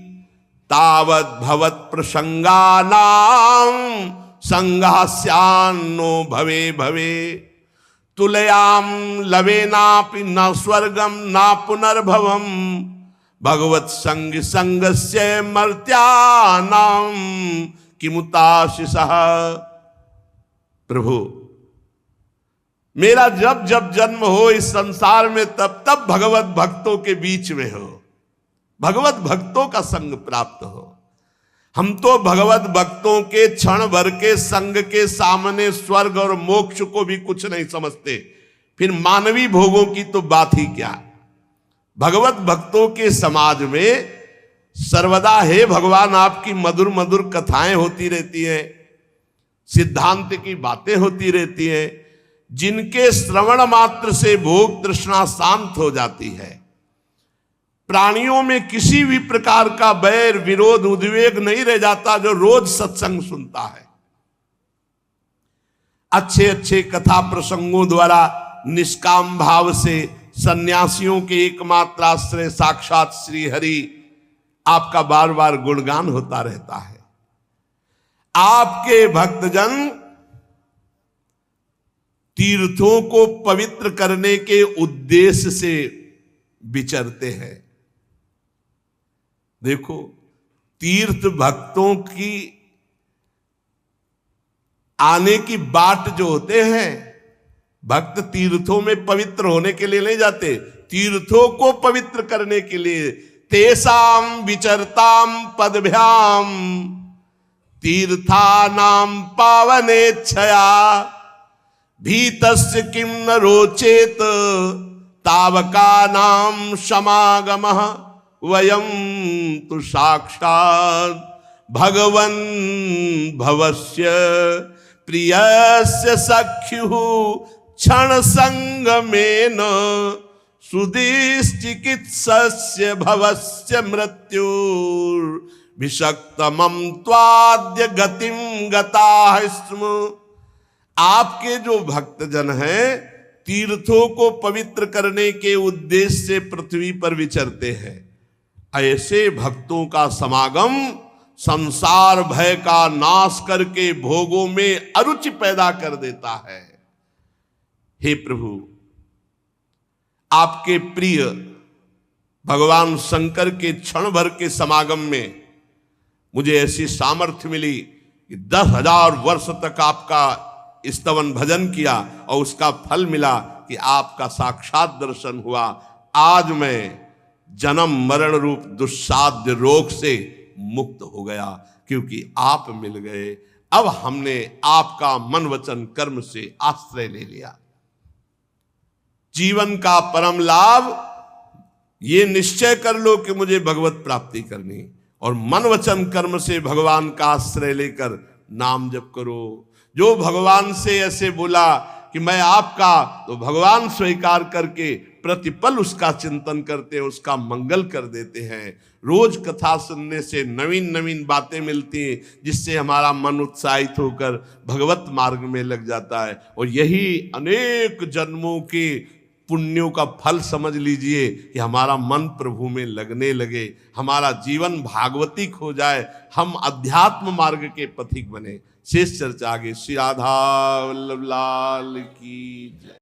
तावत भवत प्रसंगानां संगास्यान्नो भवे भवे। तुलयाम लवेनापि न स्वर्गम न पुनर्भवम, भगवत संग संगस्य मर्त्यानां किमुताशिषः। प्रभु मेरा जब जब जन्म हो इस संसार में, तब तब भगवत भक्तों के बीच में हो, भगवत भक्तों का संग प्राप्त हो। हम तो भगवत भक्तों के क्षण भर के संग के सामने स्वर्ग और मोक्ष को भी कुछ नहीं समझते, फिर मानवीय भोगों की तो बात ही क्या। भगवत भक्तों के समाज में सर्वदा हे भगवान आपकी मधुर मधुर कथाएं होती रहती हैं, सिद्धांत की बातें होती रहती हैं, जिनके श्रवण मात्र से भोग तृष्णा शांत हो जाती है। प्राणियों में किसी भी प्रकार का बैर विरोध उद्वेग नहीं रह जाता जो रोज सत्संग सुनता है। अच्छे अच्छे कथा प्रसंगों द्वारा निष्काम भाव से सन्यासियों के एकमात्र आश्रय साक्षात श्री हरि आपका बार बार गुणगान होता रहता है। आपके भक्तजन तीर्थों को पवित्र करने के उद्देश्य से विचरते हैं। देखो, तीर्थ भक्तों की आने की बाट जो होते हैं, भक्त तीर्थों में पवित्र होने के लिए नहीं जाते, तीर्थों को पवित्र करने के लिए। तेसाम विचरताम पदभ्याम तीर्थानाम पावनेच्छया, भीतस्य किम न रोचेत तावका नाम समागमः, वयम तु साक्षात् भगवन् भवस्य प्रियस्य सख्युः क्षण संगमेन, सुदिश्चिकित्सस्य भवस्य मृत्युर्भिषक्तमं त्वाद्य गतिं गताः स्म। आपके जो भक्तजन हैं तीर्थों को पवित्र करने के उद्देश्य से पृथ्वी पर विचरते हैं। ऐसे भक्तों का समागम संसार भय का नाश करके भोगों में अरुचि पैदा कर देता है। हे प्रभु, आपके प्रिय भगवान शंकर के क्षण भर के समागम में मुझे ऐसी सामर्थ्य मिली कि 10,000 वर्ष तक आपका स्तवन भजन किया और उसका फल मिला कि आपका साक्षात दर्शन हुआ। आज मैं जन्म मरण रूप दुस्साध्य रोग से मुक्त हो गया, क्योंकि आप मिल गए। अब हमने आपका मन वचन कर्म से आश्रय ले लिया। जीवन का परम लाभ ये निश्चय कर लो कि मुझे भगवत प्राप्ति करनी, और मन वचन कर्म से भगवान का आश्रय लेकर नाम जप करो। जो भगवान से ऐसे बोला कि मैं आपका, तो भगवान स्वीकार करके प्रतिपल उसका चिंतन करते हैं, उसका मंगल कर देते हैं। रोज कथा सुनने से नवीन नवीन बातें मिलती हैं, जिससे हमारा मन उत्साहित होकर भगवत मार्ग में लग जाता है। और यही अनेक जन्मों के पुण्यों का फल समझ लीजिए कि हमारा मन प्रभु में लगने लगे, हमारा जीवन भागवतिक हो जाए, हम अध्यात्म मार्ग के पथिक बने। शेष चर्चा आगे। श्री राधा वल्लभ लाल की जय।